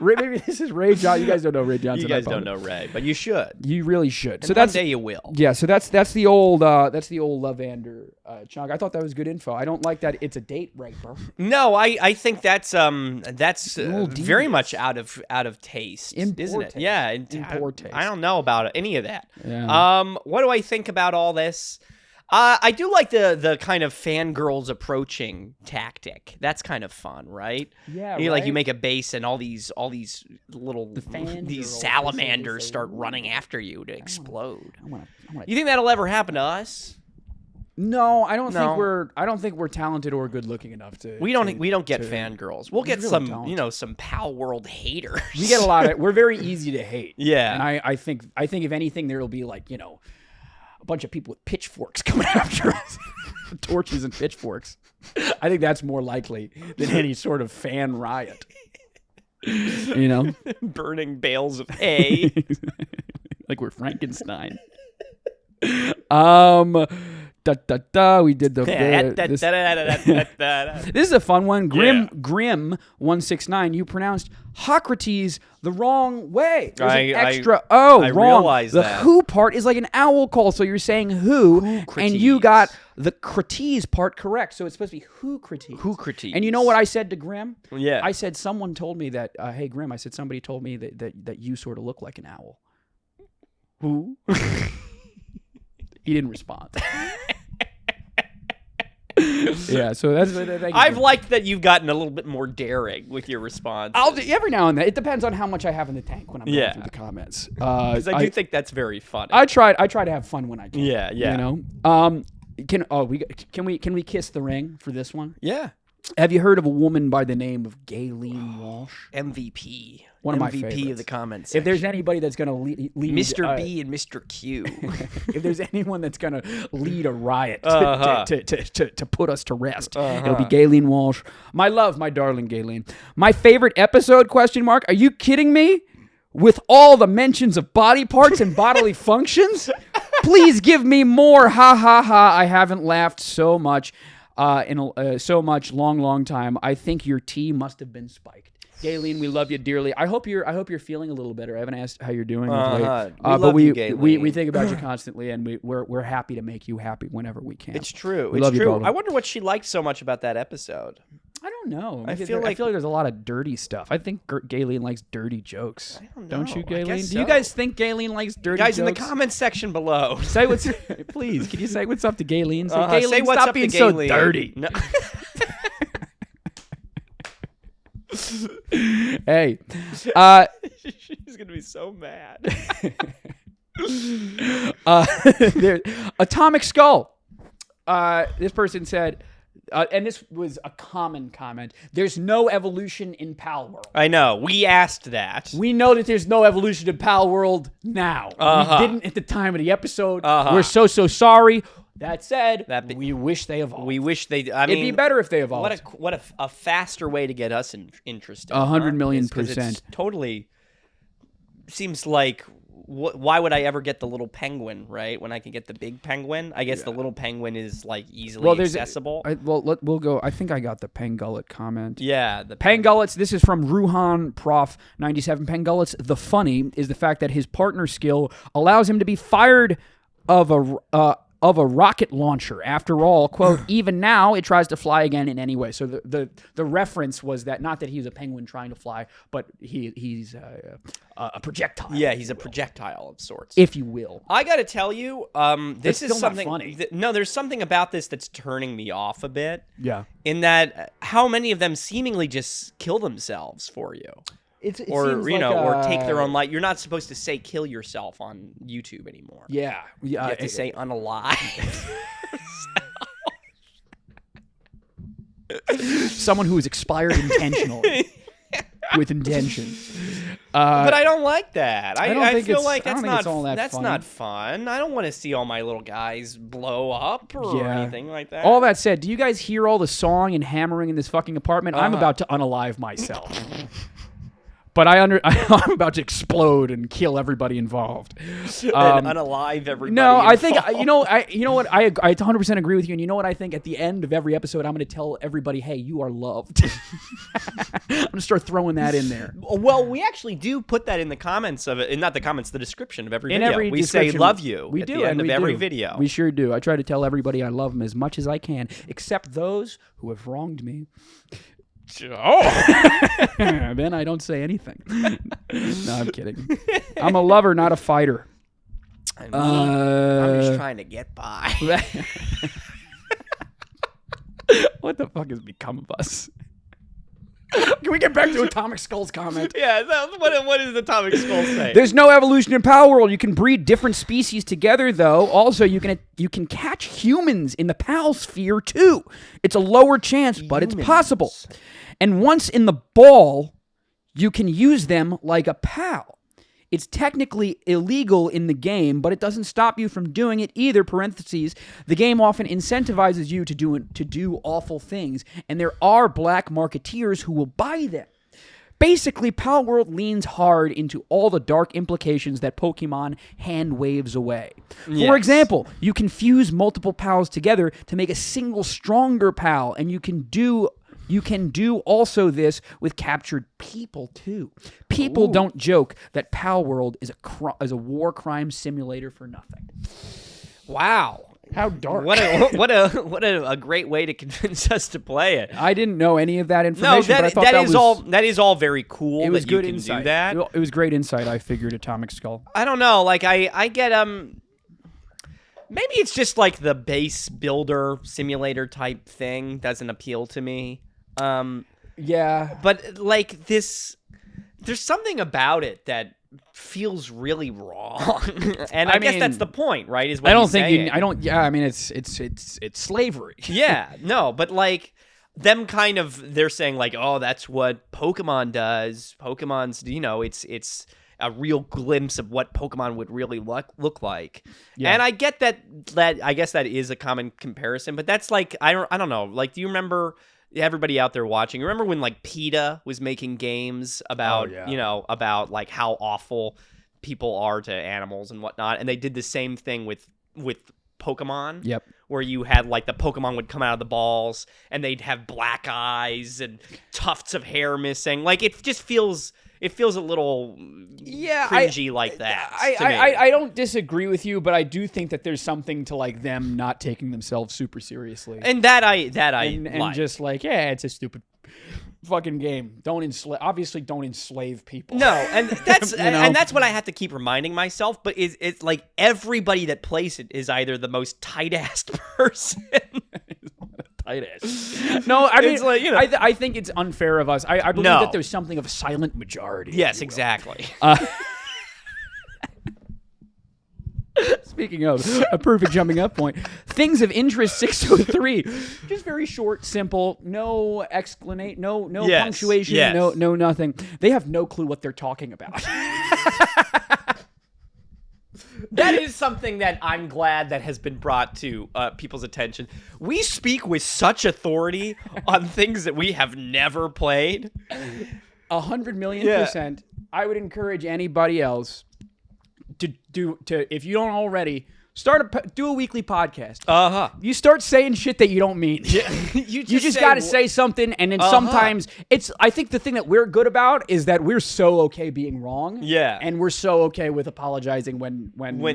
[SPEAKER 2] Maybe this is Ray Johnson. You guys don't know Ray Johnson.
[SPEAKER 1] You guys don't know Ray, but you should.
[SPEAKER 2] You really should.
[SPEAKER 1] And
[SPEAKER 2] so
[SPEAKER 1] one day you will.
[SPEAKER 2] Yeah, so that's the old Lovander chunk. I thought that was good info. I don't like that it's a date raper.
[SPEAKER 1] No, I think that's very much out of taste, isn't it?
[SPEAKER 2] Taste.
[SPEAKER 1] Yeah,
[SPEAKER 2] in poor taste.
[SPEAKER 1] I don't know about any of that.
[SPEAKER 2] Yeah.
[SPEAKER 1] What do I think about all this? I do like the kind of fangirls approaching tactic. That's kind of fun, right?
[SPEAKER 2] Yeah,
[SPEAKER 1] You make a base and all these little
[SPEAKER 2] these
[SPEAKER 1] salamanders start running after you to explode.
[SPEAKER 2] I wanna
[SPEAKER 1] You think that'll ever happen to us?
[SPEAKER 2] No, I don't think we're talented or good looking enough to.
[SPEAKER 1] We don't get fangirls. We'll get
[SPEAKER 2] really
[SPEAKER 1] some Pal World haters.
[SPEAKER 2] We get a lot of. We're very easy to hate.
[SPEAKER 1] Yeah,
[SPEAKER 2] and I think if anything, there will be like a bunch of people with pitchforks coming after us, torches and pitchforks. I think that's more likely than any sort of fan riot.
[SPEAKER 1] Burning bales of hay,
[SPEAKER 2] like we're Frankenstein. We did the this is a fun one. Grim169. You pronounced Hippocrates the wrong way. There's an extra O.
[SPEAKER 1] I
[SPEAKER 2] wrong.
[SPEAKER 1] realize
[SPEAKER 2] the
[SPEAKER 1] that.
[SPEAKER 2] who part is like an owl call, so you're saying who, and you got the Crates part correct. So it's supposed to be Hippocrates.
[SPEAKER 1] Hippocrates.
[SPEAKER 2] And you know what I said to Grim?
[SPEAKER 1] Yeah.
[SPEAKER 2] I said someone told me that. Hey Grim, I said somebody told me that you sort of look like an owl. Who? He didn't respond. Yeah, so that's.
[SPEAKER 1] I've liked that you've gotten a little bit more daring with your response.
[SPEAKER 2] I'll do every now and then. It depends on how much I have in the tank when I'm going through the comments.
[SPEAKER 1] Because I do think that's very funny.
[SPEAKER 2] I try to have fun when I can.
[SPEAKER 1] Yeah.
[SPEAKER 2] You know. Can we kiss the ring for this one?
[SPEAKER 1] Yeah.
[SPEAKER 2] Have you heard of a woman by the name of Gayleen Walsh?
[SPEAKER 1] MVP.
[SPEAKER 2] One of my
[SPEAKER 1] MVP
[SPEAKER 2] favorites.
[SPEAKER 1] of the comments.
[SPEAKER 2] If there's anybody that's going to lead
[SPEAKER 1] Mr. B and Mr. Q.
[SPEAKER 2] if there's anyone that's going to lead a riot to put us to rest, it'll be Gayleen Walsh. My love, my darling Gayleen. My favorite episode, ? Are you kidding me? With all the mentions of body parts and bodily functions? Please give me more. Ha ha ha. I haven't laughed so much in so much long time. I think your tea must have been spiked. Gayleen, we love you dearly. I hope you're feeling a little better. I haven't asked how you're doing of late. But we think about you constantly, and we're happy to make you happy whenever we can.
[SPEAKER 1] It's true.
[SPEAKER 2] We love you,
[SPEAKER 1] I wonder what she liked so much about that episode.
[SPEAKER 2] I don't know.
[SPEAKER 1] I feel like
[SPEAKER 2] there's a lot of dirty stuff. I think Gayleen likes dirty jokes.
[SPEAKER 1] I don't know.
[SPEAKER 2] Don't you, Gayleen?
[SPEAKER 1] So.
[SPEAKER 2] Do you guys think Gayleen likes dirty
[SPEAKER 1] jokes?
[SPEAKER 2] jokes?
[SPEAKER 1] In the comments section below.
[SPEAKER 2] Say what's please. Can you say what's up to Gayleen? Say, Gayleen,
[SPEAKER 1] say what's
[SPEAKER 2] stop
[SPEAKER 1] up
[SPEAKER 2] being
[SPEAKER 1] to
[SPEAKER 2] so
[SPEAKER 1] Gayleen.
[SPEAKER 2] dirty.
[SPEAKER 1] No.
[SPEAKER 2] Hey,
[SPEAKER 1] she's gonna be so mad.
[SPEAKER 2] Atomic Skull. This person said, and this was a common comment, there's no evolution in Palworld.
[SPEAKER 1] I know. We asked that.
[SPEAKER 2] We know that there's no evolution in Palworld now. We didn't at the time of the episode. We're so sorry. That said, we wish they evolved.
[SPEAKER 1] We wish they. It'd
[SPEAKER 2] be better if they evolved.
[SPEAKER 1] What a faster way to get us interested.
[SPEAKER 2] 100 million %.
[SPEAKER 1] Totally seems like. Why would I ever get the little penguin, right? When I can get the big penguin? I guess the little penguin is like easily accessible.
[SPEAKER 2] We'll go. I think I got the Pangullet comment.
[SPEAKER 1] Yeah, the
[SPEAKER 2] Pangullets. This is from Ruhan Prof 97. Pangullets. The funny is the fact that his partner skill allows him to be fired of a rocket launcher. After all, quote, even now it tries to fly again in any way. So the reference was that not that he's a penguin trying to fly, but he's a projectile.
[SPEAKER 1] Yeah, he's a projectile of sorts,
[SPEAKER 2] if you will.
[SPEAKER 1] I got to tell you, this is something.
[SPEAKER 2] Not funny.
[SPEAKER 1] No, there's something about this that's turning me off a bit.
[SPEAKER 2] Yeah.
[SPEAKER 1] In that, how many of them seemingly just kill themselves for you?
[SPEAKER 2] It
[SPEAKER 1] or
[SPEAKER 2] seems
[SPEAKER 1] you
[SPEAKER 2] like
[SPEAKER 1] know, or take their own life. You're not supposed to say "kill yourself" on YouTube anymore.
[SPEAKER 2] Yeah,
[SPEAKER 1] you have to say "unalive."
[SPEAKER 2] Someone who is expired intentionally with intention.
[SPEAKER 1] But I don't like that. I feel like that's
[SPEAKER 2] not
[SPEAKER 1] not fun. I don't want to see all my little guys blow up or anything like that.
[SPEAKER 2] All that said, do you guys hear all the sawing and hammering in this fucking apartment? I'm about to unalive myself. But I'm about to explode and kill everybody involved.
[SPEAKER 1] And unalive everybody.
[SPEAKER 2] No,
[SPEAKER 1] involved.
[SPEAKER 2] I think you know what I 100% agree with you. And you know what I think? At the end of every episode, I'm going to tell everybody, "Hey, you are loved." I'm going to start throwing that in there.
[SPEAKER 1] Well, we actually do put that in the comments of it, not the comments, the description of every video.
[SPEAKER 2] Every
[SPEAKER 1] we say "love you."
[SPEAKER 2] We
[SPEAKER 1] at
[SPEAKER 2] do
[SPEAKER 1] the end
[SPEAKER 2] of
[SPEAKER 1] every video.
[SPEAKER 2] We sure do. I try to tell everybody I love them as much as I can, except those who have wronged me. Oh, then I don't say anything. No, I'm kidding. I'm a lover, not a fighter.
[SPEAKER 1] I'm just trying to get by.
[SPEAKER 2] What the fuck has become of us? Can we get back to Atomic Skull's comment?
[SPEAKER 1] Yeah, what does Atomic Skull say?
[SPEAKER 2] There's no evolution in Palworld. You can breed different species together, though. Also, you can catch humans in the Pal sphere, too. It's a lower chance, but it's possible. And once in the ball, you can use them like a pal. It's technically illegal in the game, but it doesn't stop you from doing it either. Parentheses. The game often incentivizes you to do awful things, and there are black marketeers who will buy them. Basically, Palworld leans hard into all the dark implications that Pokemon hand waves away.
[SPEAKER 1] Yes.
[SPEAKER 2] For example, you can fuse multiple pals together to make a single stronger pal, and you can do also this with captured people too. People don't joke that Palworld is a war crime simulator for nothing.
[SPEAKER 1] Wow.
[SPEAKER 2] How dark!
[SPEAKER 1] What a great way to convince us to play it.
[SPEAKER 2] I didn't know any of that information.
[SPEAKER 1] No,
[SPEAKER 2] but I thought
[SPEAKER 1] that is all very cool.
[SPEAKER 2] It was
[SPEAKER 1] that
[SPEAKER 2] good
[SPEAKER 1] you can
[SPEAKER 2] insight.
[SPEAKER 1] do that.
[SPEAKER 2] It was great insight. I figured Atomic Skull.
[SPEAKER 1] I don't know. Like I get maybe it's just like the base builder simulator type thing doesn't appeal to me.
[SPEAKER 2] Yeah,
[SPEAKER 1] but like there's something about it that feels really wrong, and I guess that's the point, right? Is what
[SPEAKER 2] Yeah, I mean, it's slavery.
[SPEAKER 1] Yeah, no, but like them kind of, they're saying like, oh, that's what Pokemon does. Pokemon's, it's a real glimpse of what Pokemon would really look like. Yeah. And I get that I guess that is a common comparison, but that's like I don't know. Like, do you remember? Everybody out there watching, remember when like PETA was making games about about like how awful people are to animals and whatnot, and they did the same thing with Pokemon.
[SPEAKER 2] Yep.
[SPEAKER 1] Where you had like the Pokemon would come out of the balls and they'd have black eyes and tufts of hair missing. Like it feels a little cringy like that.
[SPEAKER 2] I don't disagree with you, but I do think that there's something to like them not taking themselves super seriously.
[SPEAKER 1] And that I
[SPEAKER 2] and just like, yeah, it's a stupid fucking game. Don't enslave people.
[SPEAKER 1] No, and that's and that's what I have to keep reminding myself. But it's like everybody that plays it is either the most tight-assed person.
[SPEAKER 2] No, I mean, like, I think it's unfair of us. I believe that there's something of a silent majority.
[SPEAKER 1] Yes, exactly.
[SPEAKER 2] Speaking of a perfect jumping up point, things of interest 603, just very short, simple, no explanation, no punctuation, no nothing. They have no clue what they're talking about.
[SPEAKER 1] That is something that I'm glad that has been brought to people's attention. We speak with such authority on things that we have never played.
[SPEAKER 2] 100,000,000%. I would encourage anybody else to if you don't already, do a weekly podcast. You start saying shit that you don't mean.
[SPEAKER 1] Yeah.
[SPEAKER 2] you just got to say something, and then sometimes I think the thing that we're good about is that we're so okay being wrong.
[SPEAKER 1] Yeah.
[SPEAKER 2] And we're so okay with apologizing when we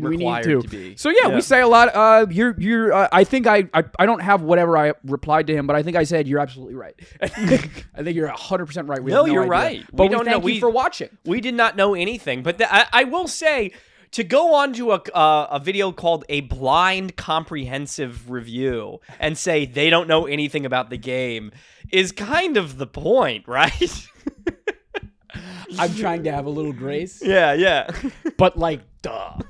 [SPEAKER 2] need to.
[SPEAKER 1] Be.
[SPEAKER 2] So yeah, we say a lot. I think I don't have whatever I replied to him, but I think I said you're absolutely right. I think you're 100% right.
[SPEAKER 1] You're right.
[SPEAKER 2] But we don't thank you for watching.
[SPEAKER 1] We did not know anything, but I will say, to go on to a video called A Blind Comprehensive Review and say they don't know anything about the game is kind of the point, right?
[SPEAKER 2] I'm trying to have a little grace.
[SPEAKER 1] Yeah.
[SPEAKER 2] But like, duh.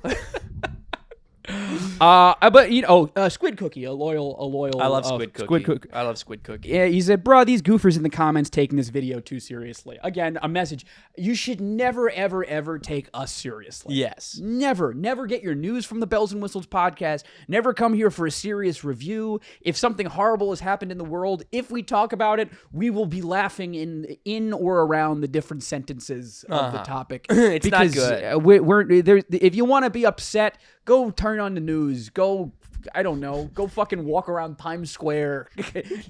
[SPEAKER 2] But Squid Cookie, a loyal.
[SPEAKER 1] I love Squid Cookie.
[SPEAKER 2] I love Squid Cookie. Yeah, he said, "Bruh, these goofers in the comments taking this video too seriously." Again, a message: you should never, ever, ever take us seriously.
[SPEAKER 1] Yes,
[SPEAKER 2] never get your news from the Bells and Whistles podcast. Never come here for a serious review. If something horrible has happened in the world, if we talk about it, we will be laughing in or around the different sentences of the topic.
[SPEAKER 1] It's
[SPEAKER 2] because
[SPEAKER 1] not good.
[SPEAKER 2] We're there. If you want to be upset, go turn on the news. Go, I don't know. Go fucking walk around Times Square.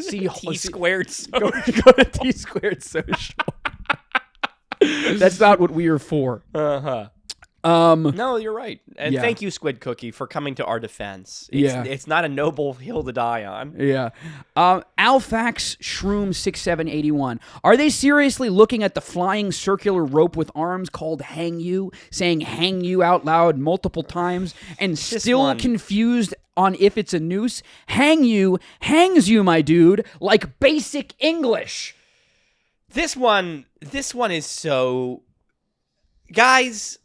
[SPEAKER 2] See
[SPEAKER 1] T-squared social.
[SPEAKER 2] Go to T-squared social. That's not what we are for.
[SPEAKER 1] No, you're right. And thank you, Squid Cookie, for coming to our defense. It's not a noble hill to die on.
[SPEAKER 2] Yeah. Alfax Shroom 6781. Are they seriously looking at the flying circular rope with arms called Hang You, saying Hang You out loud multiple times, and still confused on if it's a noose? Hang You hangs you, my dude, like basic English.
[SPEAKER 1] This one is so... Guys...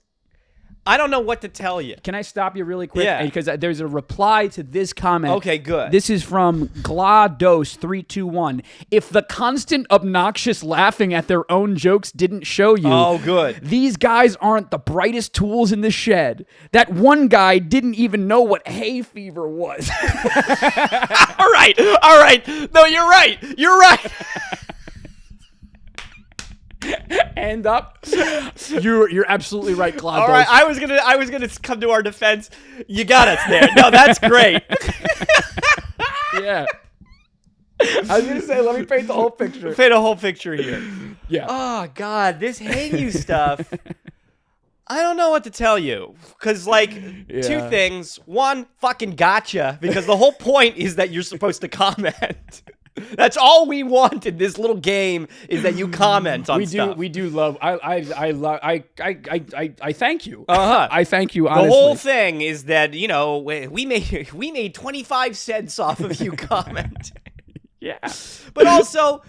[SPEAKER 1] I don't know what to tell you.
[SPEAKER 2] Can I stop you really quick?
[SPEAKER 1] Yeah.
[SPEAKER 2] Because there's a reply to this comment.
[SPEAKER 1] Okay, good.
[SPEAKER 2] This is from GLaDOS321. If the constant obnoxious laughing at their own jokes didn't show you...
[SPEAKER 1] Oh, good.
[SPEAKER 2] These guys aren't the brightest tools in the shed. That one guy didn't even know what hay fever was.
[SPEAKER 1] All right. No, you're right.
[SPEAKER 2] End up. You're absolutely right, Cloud.
[SPEAKER 1] All right, I was gonna come to our defense. You got us there. No, that's great.
[SPEAKER 2] Yeah. I was gonna say, let me paint the whole picture.
[SPEAKER 1] Paint a whole picture here.
[SPEAKER 2] Yeah.
[SPEAKER 1] Oh God, this hang you stuff. I don't know what to tell you. Because, like, two things. One, fucking gotcha. Because the whole point is that you're supposed to comment. That's all we want in this little game is that you comment on stuff.
[SPEAKER 2] We do love. I thank you. I thank you. Honestly.
[SPEAKER 1] The whole thing is that, you know, we made 25 cents off of you commenting.
[SPEAKER 2] Yeah.
[SPEAKER 1] But also,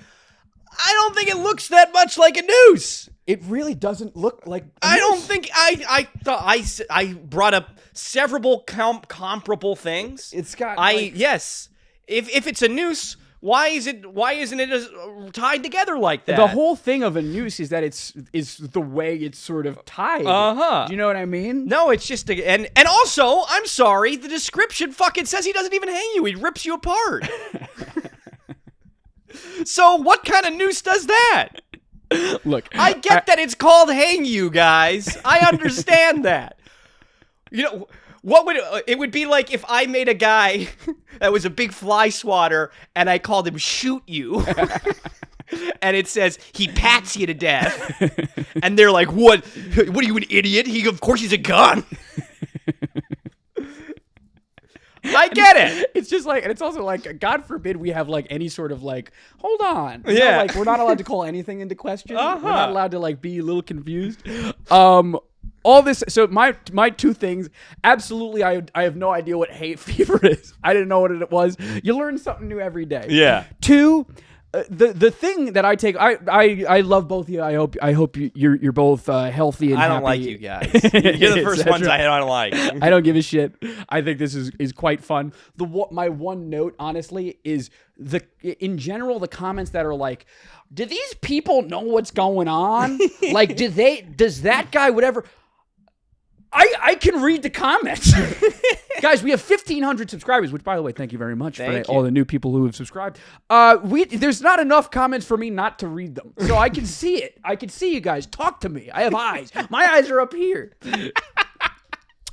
[SPEAKER 1] I don't think it looks that much like a noose.
[SPEAKER 2] It really doesn't look like.
[SPEAKER 1] I don't think I brought up several comparable things.
[SPEAKER 2] It's got.
[SPEAKER 1] Yes. If it's a noose, why isn't it tied together like that?
[SPEAKER 2] The whole thing of a noose is that is the way it's sort of tied. Do you know what I mean?
[SPEAKER 1] No, it's just and also, I'm sorry, the description fucking says he doesn't even hang you. He rips you apart. So what kind of noose does that?
[SPEAKER 2] Look,
[SPEAKER 1] I get that it's called hang you, guys. I understand that. You know, what would it would be like if I made a guy that was a big fly swatter and I called him shoot you. And it says he pats you to death. And they're like, "What are you, an idiot? Of course he's a gun." I get it.
[SPEAKER 2] It's just like, and it's also like, God forbid we have like any sort of like, hold on. You
[SPEAKER 1] Yeah.
[SPEAKER 2] know, like we're not allowed to call anything into question. We're not allowed to like be a little confused. All this, so my two things, absolutely, I have no idea what hate fever is. I didn't know what it was. You learn something new every day.
[SPEAKER 1] Yeah.
[SPEAKER 2] Two, the thing that I take, I love both of you. I hope you're both healthy and
[SPEAKER 1] I don't
[SPEAKER 2] happy.
[SPEAKER 1] like you guys. You're the first ones I don't like.
[SPEAKER 2] I don't give a shit. I think this is quite fun. My one note, honestly, is in general the comments that are like, do these people know what's going on? Like, does that guy, whatever. I can read the comments. Guys, we have 1,500 subscribers, which, by the way, thank you very much for all the new people who have subscribed. There's not enough comments for me not to read them. So I can see it. I can see you guys. Talk to me. I have eyes. My eyes are up here.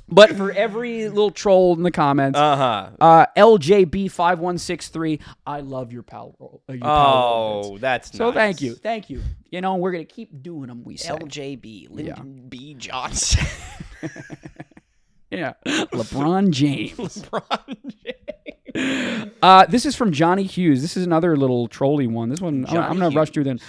[SPEAKER 2] But for every little troll in the comments, LJB5163, I love your pal.
[SPEAKER 1] That's nice.
[SPEAKER 2] So thank you. You know, we're going to keep doing them, we say.
[SPEAKER 1] LJB, Lyndon B. Johnson.
[SPEAKER 2] Yeah. LeBron James. This is from Johnny Hughes. This is another little trolly one. This one, I'm going to rush through then.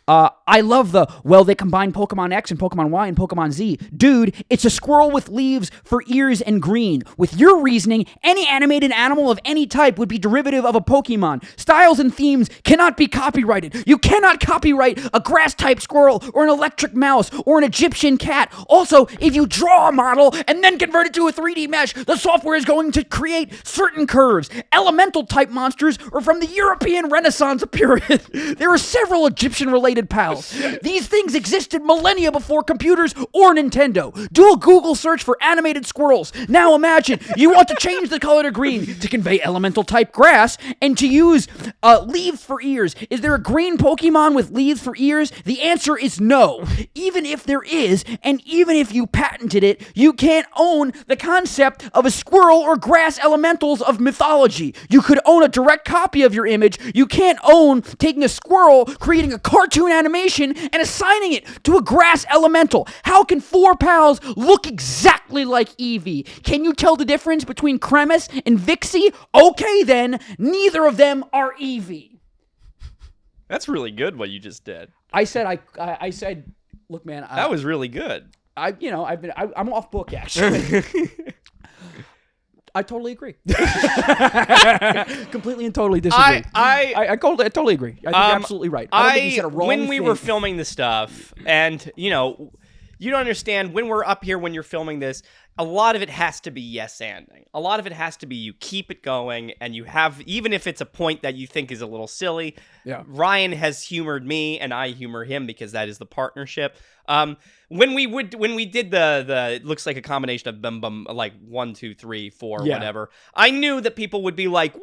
[SPEAKER 2] I love they combine Pokemon X and Pokemon Y and Pokemon Z. Dude, it's a squirrel with leaves for ears and green. With your reasoning, any animated animal of any type would be derivative of a Pokemon. Styles and themes cannot be copyrighted. You cannot copyright a grass-type squirrel or an electric mouse or an Egyptian cat. Also, if you draw a model and then convert it to a 3D mesh, the software is going to create certain curves. Elemental-type monsters are from the European Renaissance period. There are several Egyptian-related pals. These things existed millennia before computers or Nintendo. Do a Google search for animated squirrels. Now imagine you want to change the color to green to convey elemental type grass and to use leaves for ears. Is there a green Pokemon with leaves for ears? The answer is no. Even if there is, and even if you patented it, you can't own the concept of a squirrel or grass elementals of mythology. You could own a direct copy of your image. You can't own taking a squirrel, creating a cartoon animation, and assigning it to a grass elemental. How can four pals look exactly like Eevee? Can you tell the difference between Cremis and Vixie? Okay then, neither of them are Eevee.
[SPEAKER 1] That's really good what you just did.
[SPEAKER 2] I said, look, man.
[SPEAKER 1] That was really good.
[SPEAKER 2] I'm off book, actually. I totally agree. Completely and totally disagree. I totally agree. I think you're absolutely right. I don't think you said a wrong
[SPEAKER 1] when we
[SPEAKER 2] thing.
[SPEAKER 1] were filming this stuff, and you don't understand, when we're up here when you're filming this, a lot of it has to be yes-anding. A lot of it has to be you keep it going, and you have, even if it's a point that you think is a little silly.
[SPEAKER 2] Yeah.
[SPEAKER 1] Ryan has humored me, and I humor him because that is the partnership. When we did the it looks like a combination of bum like 1, 2, 3, 4, whatever. I knew that people would be like,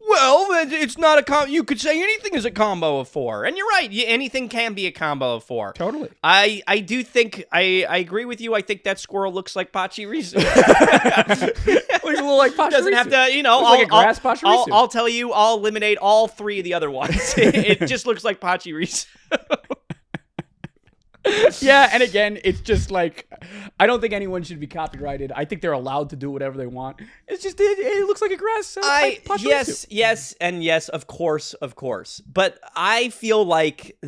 [SPEAKER 3] Well, it's not a combo. You could say anything is a combo of 4. And you're right. Anything can be a combo of 4.
[SPEAKER 2] Totally.
[SPEAKER 3] I do think, I agree with you. I think that squirrel looks like Pachirisu.
[SPEAKER 2] Looks a little like Pachirisu.
[SPEAKER 3] Doesn't have to,
[SPEAKER 2] Looks like a grass Pachirisu.
[SPEAKER 3] I'll tell you, I'll eliminate all 3 of the other ones. It just looks like Pachirisu.
[SPEAKER 2] Yeah, and again, it's just like, I don't think anyone should be copyrighted. I think they're allowed to do whatever they want. It's just, it looks like a grass.
[SPEAKER 3] Yes, and yes, of course. But I feel like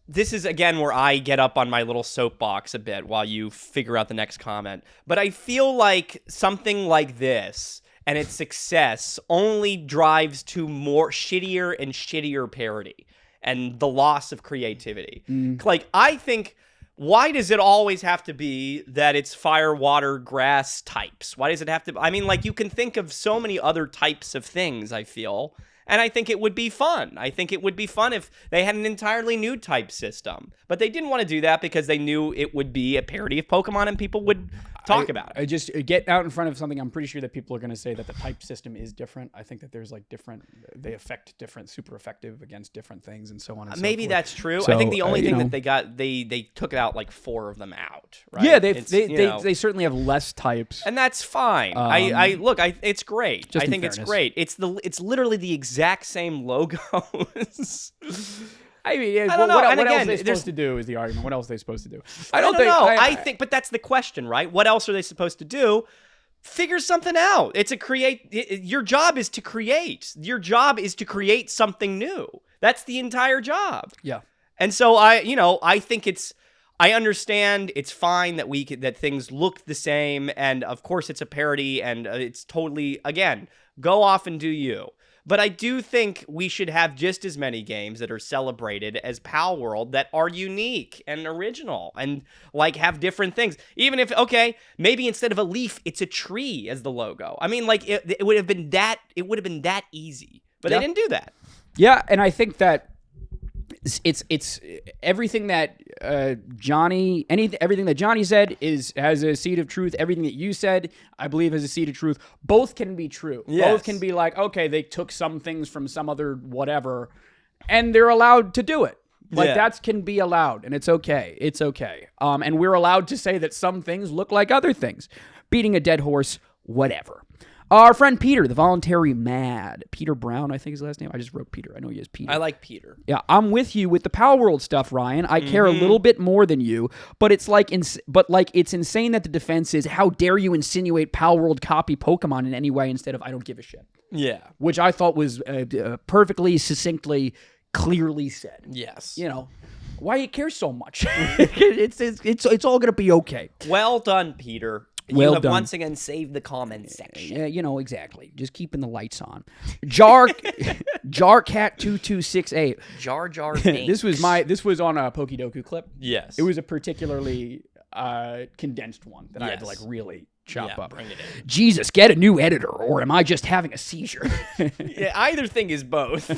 [SPEAKER 3] this is, again, where I get up on my little soapbox a bit while you figure out the next comment. But I feel like something like this and its success only drives to more shittier and shittier parody and the loss of creativity. Like, I think, why does it always have to be that it's fire, water, grass types? Why does it have to? I mean, like, you can think of so many other types of things, I feel. And I think it would be fun. I think it would be fun if they had an entirely new type system. But they didn't want to do that because they knew it would be a parody of Pokemon and people would talk about it.
[SPEAKER 2] I just get out in front of something. I'm pretty sure that people are going to say that the type system is different. I think that there's like they affect different, super effective against different things and so on and so forth.
[SPEAKER 3] Maybe that's true.
[SPEAKER 2] So,
[SPEAKER 3] I think the only thing that they got, they took out like 4 of them out, right?
[SPEAKER 2] Yeah, they certainly have less types.
[SPEAKER 3] And that's fine. It's great. I think it's great. It's literally the exact same logos.
[SPEAKER 2] I mean,
[SPEAKER 3] I don't know.
[SPEAKER 2] What
[SPEAKER 3] And
[SPEAKER 2] else
[SPEAKER 3] again,
[SPEAKER 2] are they supposed to do is the argument. What else are they supposed to do?
[SPEAKER 3] I don't know. I think, but that's the question, right? What else are they supposed to do? Figure something out. Your job is to create. Your job is to create something new. That's the entire job.
[SPEAKER 2] Yeah.
[SPEAKER 3] And so I think I understand it's fine that things look the same, and of course it's a parody, and it's totally, again, go off and do you. But I do think we should have just as many games that are celebrated as Palworld that are unique and original and like have different things. Even if, okay, maybe instead of a leaf, it's a tree as the logo. I mean, like it would have been that easy, but they didn't do that.
[SPEAKER 2] Yeah, and I think that it's everything that everything that Johnny said has a seed of truth. Everything that you said, I believe, has a seed of truth. Both can be true.
[SPEAKER 3] Yes.
[SPEAKER 2] Both can be like, okay, they took some things from some other whatever, and they're allowed to do it. Like that can be allowed, and it's okay. It's okay. And we're allowed to say that some things look like other things. Beating a dead horse, whatever. Our friend Peter, the voluntary mad. Peter Brown, I think is his last name. I just wrote Peter. I know he is Peter.
[SPEAKER 3] I like Peter.
[SPEAKER 2] Yeah, I'm with you with the Palworld stuff, Ryan. I care a little bit more than you, but it's like, it's insane that the defense is, how dare you insinuate Palworld copy Pokemon in any way instead of I don't give a shit.
[SPEAKER 3] Yeah.
[SPEAKER 2] Which I thought was perfectly, succinctly, clearly said.
[SPEAKER 3] Yes.
[SPEAKER 2] You know, why you care so much? It's all gonna be okay.
[SPEAKER 3] Well done, Peter.
[SPEAKER 2] Well
[SPEAKER 3] you have
[SPEAKER 2] done.
[SPEAKER 3] once again saved the comment section.
[SPEAKER 2] Yeah, you know, exactly. Just keeping the lights on. Jarcat2268.
[SPEAKER 3] Jar Jar Binks.
[SPEAKER 2] This was on a Pokedoku clip.
[SPEAKER 3] Yes.
[SPEAKER 2] It was a particularly condensed one that I had to like really chop up.
[SPEAKER 3] Bring it in.
[SPEAKER 2] Jesus, get a new editor, or am I just having a seizure?
[SPEAKER 3] Yeah, either thing is both.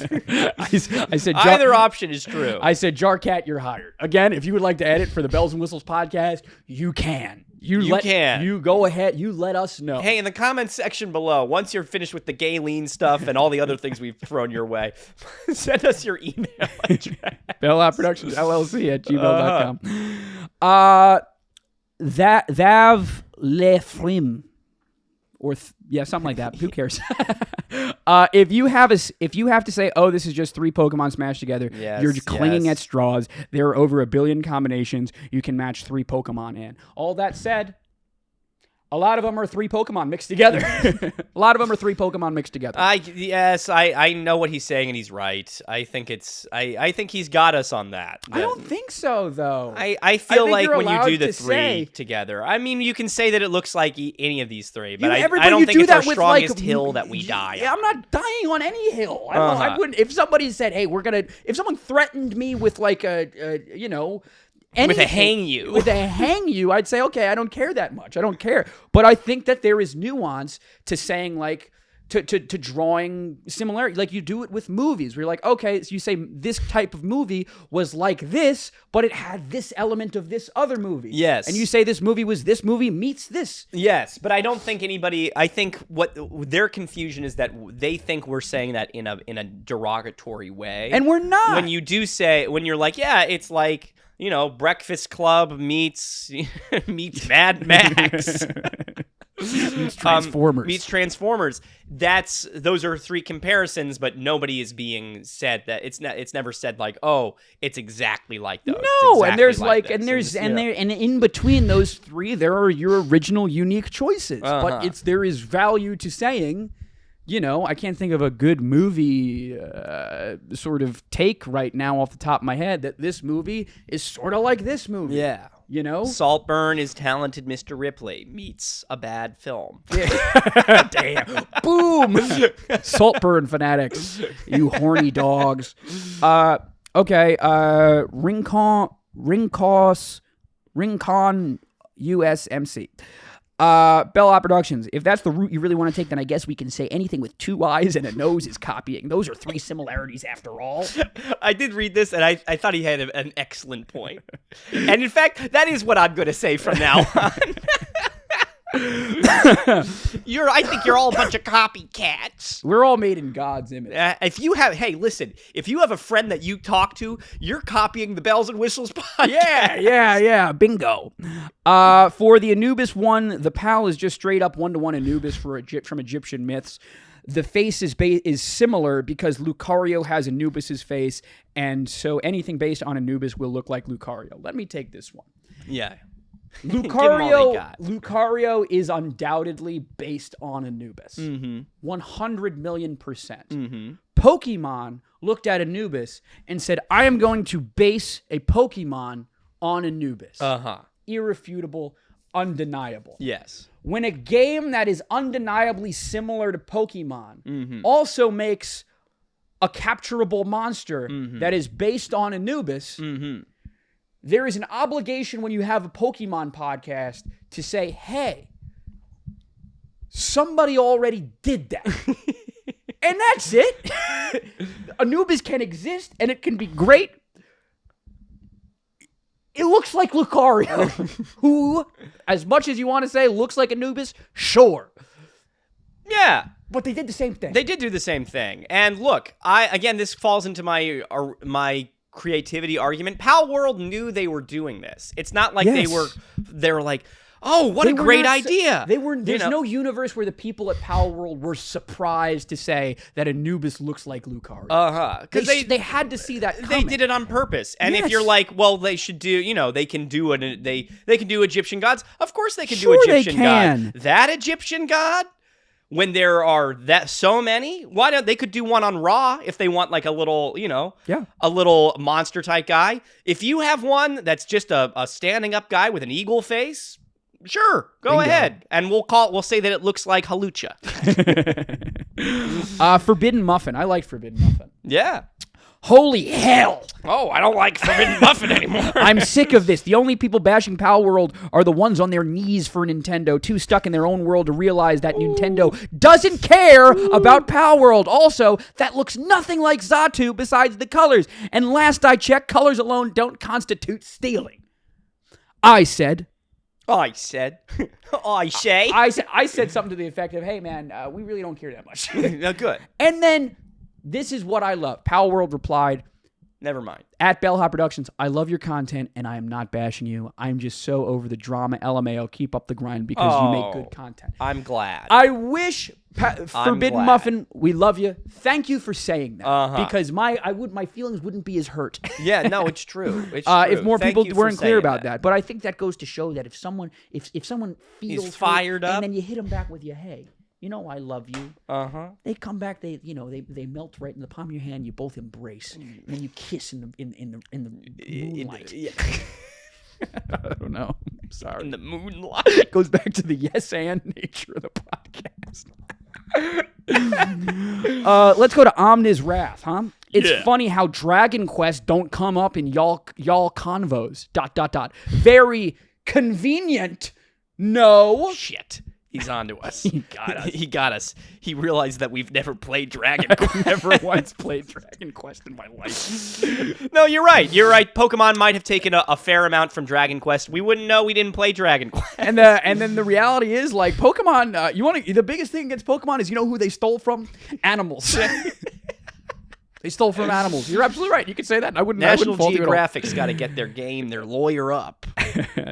[SPEAKER 2] I said
[SPEAKER 3] either option is true.
[SPEAKER 2] I said, Jarcat, you're hired. Again, if you would like to edit for the Bells and Whistles podcast, you can. You can. You go ahead. You let us know.
[SPEAKER 3] Hey, in the comments section below, once you're finished with the Galen stuff and all the other things we've thrown your way, send us your email address.
[SPEAKER 2] belloutproductions@llc@gmail.com. Thav Lefrim. Or something like that. Who cares? If you have to say, oh, this is just 3 Pokemon smashed together, you're just clinging at straws. There are over 1 billion combinations you can match 3 Pokemon in. All that said, a lot of them are 3 Pokemon mixed together. I
[SPEAKER 3] know what he's saying, and he's right. I think he's got us on that.
[SPEAKER 2] I don't think so, though.
[SPEAKER 3] I feel like when you do the 3 together, I mean, you can say that it looks like any of these 3, but I don't think it's our strongest hill that we die on.
[SPEAKER 2] I'm not dying on any hill. I wouldn't. If somebody said, "Hey, if someone threatened me with like
[SPEAKER 3] anything,
[SPEAKER 2] with a hang you, I'd say, okay, I don't care that much. I don't care. But I think that there is nuance to saying, like, to drawing similarity. Like you do it with movies where you're like, okay, so you say this type of movie was like this, but it had this element of this other movie.
[SPEAKER 3] Yes.
[SPEAKER 2] And you say this movie was this movie meets this.
[SPEAKER 3] Yes, but I don't think I think what their confusion is that they think we're saying that in a derogatory way.
[SPEAKER 2] And we're not.
[SPEAKER 3] When you're like, yeah, it's like, Breakfast Club meets Mad Max.
[SPEAKER 2] Meets Transformers.
[SPEAKER 3] Meets Transformers. Those are three comparisons, but nobody is being said that it's never said like, oh, it's exactly like those.
[SPEAKER 2] No,
[SPEAKER 3] exactly
[SPEAKER 2] and there's
[SPEAKER 3] this.
[SPEAKER 2] and in between those three, there are your original unique choices.
[SPEAKER 3] Uh-huh.
[SPEAKER 2] But there is value to saying, I can't think of a good movie sort of take right now off the top of my head that this movie is sort of like this movie.
[SPEAKER 3] Yeah. Saltburn is talented Mr. Ripley meets a bad film.
[SPEAKER 2] Yeah. Damn. Boom. Saltburn fanatics. You horny dogs. Okay. Rincon USMC. Bell Productions. If that's the route you really want to take, then I guess we can say anything with two eyes and a nose is copying. Those are three similarities after all.
[SPEAKER 3] I did read this, and I thought he had an excellent point. And in fact, that is what I'm going to say from now on. I think you're all a bunch of copycats.
[SPEAKER 2] We're all made in God's image.
[SPEAKER 3] If you have a friend that you talk to, you're copying the Bells and Whistles podcast.
[SPEAKER 2] Yeah, bingo. For the Anubis one, the PAL is just straight up one-to-one Anubis from Egyptian myths. The face is similar because Lucario has Anubis's face, and so anything based on Anubis will look like Lucario. Let me take this one.
[SPEAKER 3] Yeah.
[SPEAKER 2] Lucario is undoubtedly based on Anubis. 100 million %. Pokemon looked at Anubis and said, I am going to base a Pokemon on Anubis. Irrefutable, undeniable.
[SPEAKER 3] Yes.
[SPEAKER 2] When a game that is undeniably similar to Pokemon also makes a capturable monster that is based on Anubis, there is an obligation when you have a Pokemon podcast to say, hey, somebody already did that. And that's it. Anubis can exist, and it can be great. It looks like Lucario, who, as much as you want to say, looks like Anubis, sure.
[SPEAKER 3] Yeah.
[SPEAKER 2] But they did the same thing.
[SPEAKER 3] They did do the same thing. And look, this falls into my creativity argument. Palworld knew they were doing this. It's not like they were like, oh, what a great idea.
[SPEAKER 2] There's no universe where the people at Palworld were surprised to say that Anubis looks like Lucario.
[SPEAKER 3] Because
[SPEAKER 2] they had to see that coming.
[SPEAKER 3] They did it on purpose. And if you're like, well, they should do, they can do Egyptian gods. Of course they can do Egyptian gods. That Egyptian god? When there are so many, why don't they could do one on Raw if they want like a little, a little monster type guy. If you have one that's just a standing up guy with an eagle face, sure, go ahead, and we'll say that it looks like Halucha.
[SPEAKER 2] Forbidden Muffin. I like Forbidden Muffin.
[SPEAKER 3] Yeah.
[SPEAKER 2] Holy hell!
[SPEAKER 3] Oh, I don't like Forbidden Muffin anymore.
[SPEAKER 2] I'm sick of this. The only people bashing Palworld are the ones on their knees for Nintendo, too stuck in their own world to realize that Nintendo doesn't care about Palworld. Also, that looks nothing like Xatu besides the colors. And last I checked, colors alone don't constitute stealing. I said,
[SPEAKER 3] I said
[SPEAKER 2] something to the effect of, hey man, we really don't care that much.
[SPEAKER 3] No, good.
[SPEAKER 2] And then, this is what I love. Palworld replied,
[SPEAKER 3] never mind.
[SPEAKER 2] At Bellhop Productions, I love your content, and I am not bashing you. I'm just so over the drama. LMAO, keep up the grind because you make good content.
[SPEAKER 3] I'm glad.
[SPEAKER 2] I wish Forbidden Muffin, we love you. Thank you for saying that because my feelings wouldn't be as hurt.
[SPEAKER 3] Yeah, no, it's true. It's true.
[SPEAKER 2] If more people weren't clear about that. But I think that goes to show that if someone feels
[SPEAKER 3] fired up,
[SPEAKER 2] and then you hit them back with your hey. I love you. They come back. They melt right in the palm of your hand. You both embrace, and then you kiss in the moonlight. I don't know. I'm sorry.
[SPEAKER 3] In the moonlight.
[SPEAKER 2] It goes back to the yes and nature of the podcast. Let's go to Omni's Wrath, huh? It's funny how Dragon Quest don't come up in y'all convos. ... Very convenient. No
[SPEAKER 3] shit. He's on to us.
[SPEAKER 2] He got us.
[SPEAKER 3] He got us. He realized that we've never played Dragon Quest.
[SPEAKER 2] Never once played Dragon Quest in my life.
[SPEAKER 3] No, you're right. You're right. Pokemon might have taken a fair amount from Dragon Quest. We wouldn't know we didn't play Dragon Quest.
[SPEAKER 2] And then the reality is, like, Pokemon, the biggest thing against Pokemon is, you know who they stole from? Animals. They stole from animals. You're absolutely right. You could say that. I wouldn't
[SPEAKER 3] National
[SPEAKER 2] fault you at all.
[SPEAKER 3] Geographic's got to get their game, their lawyer up.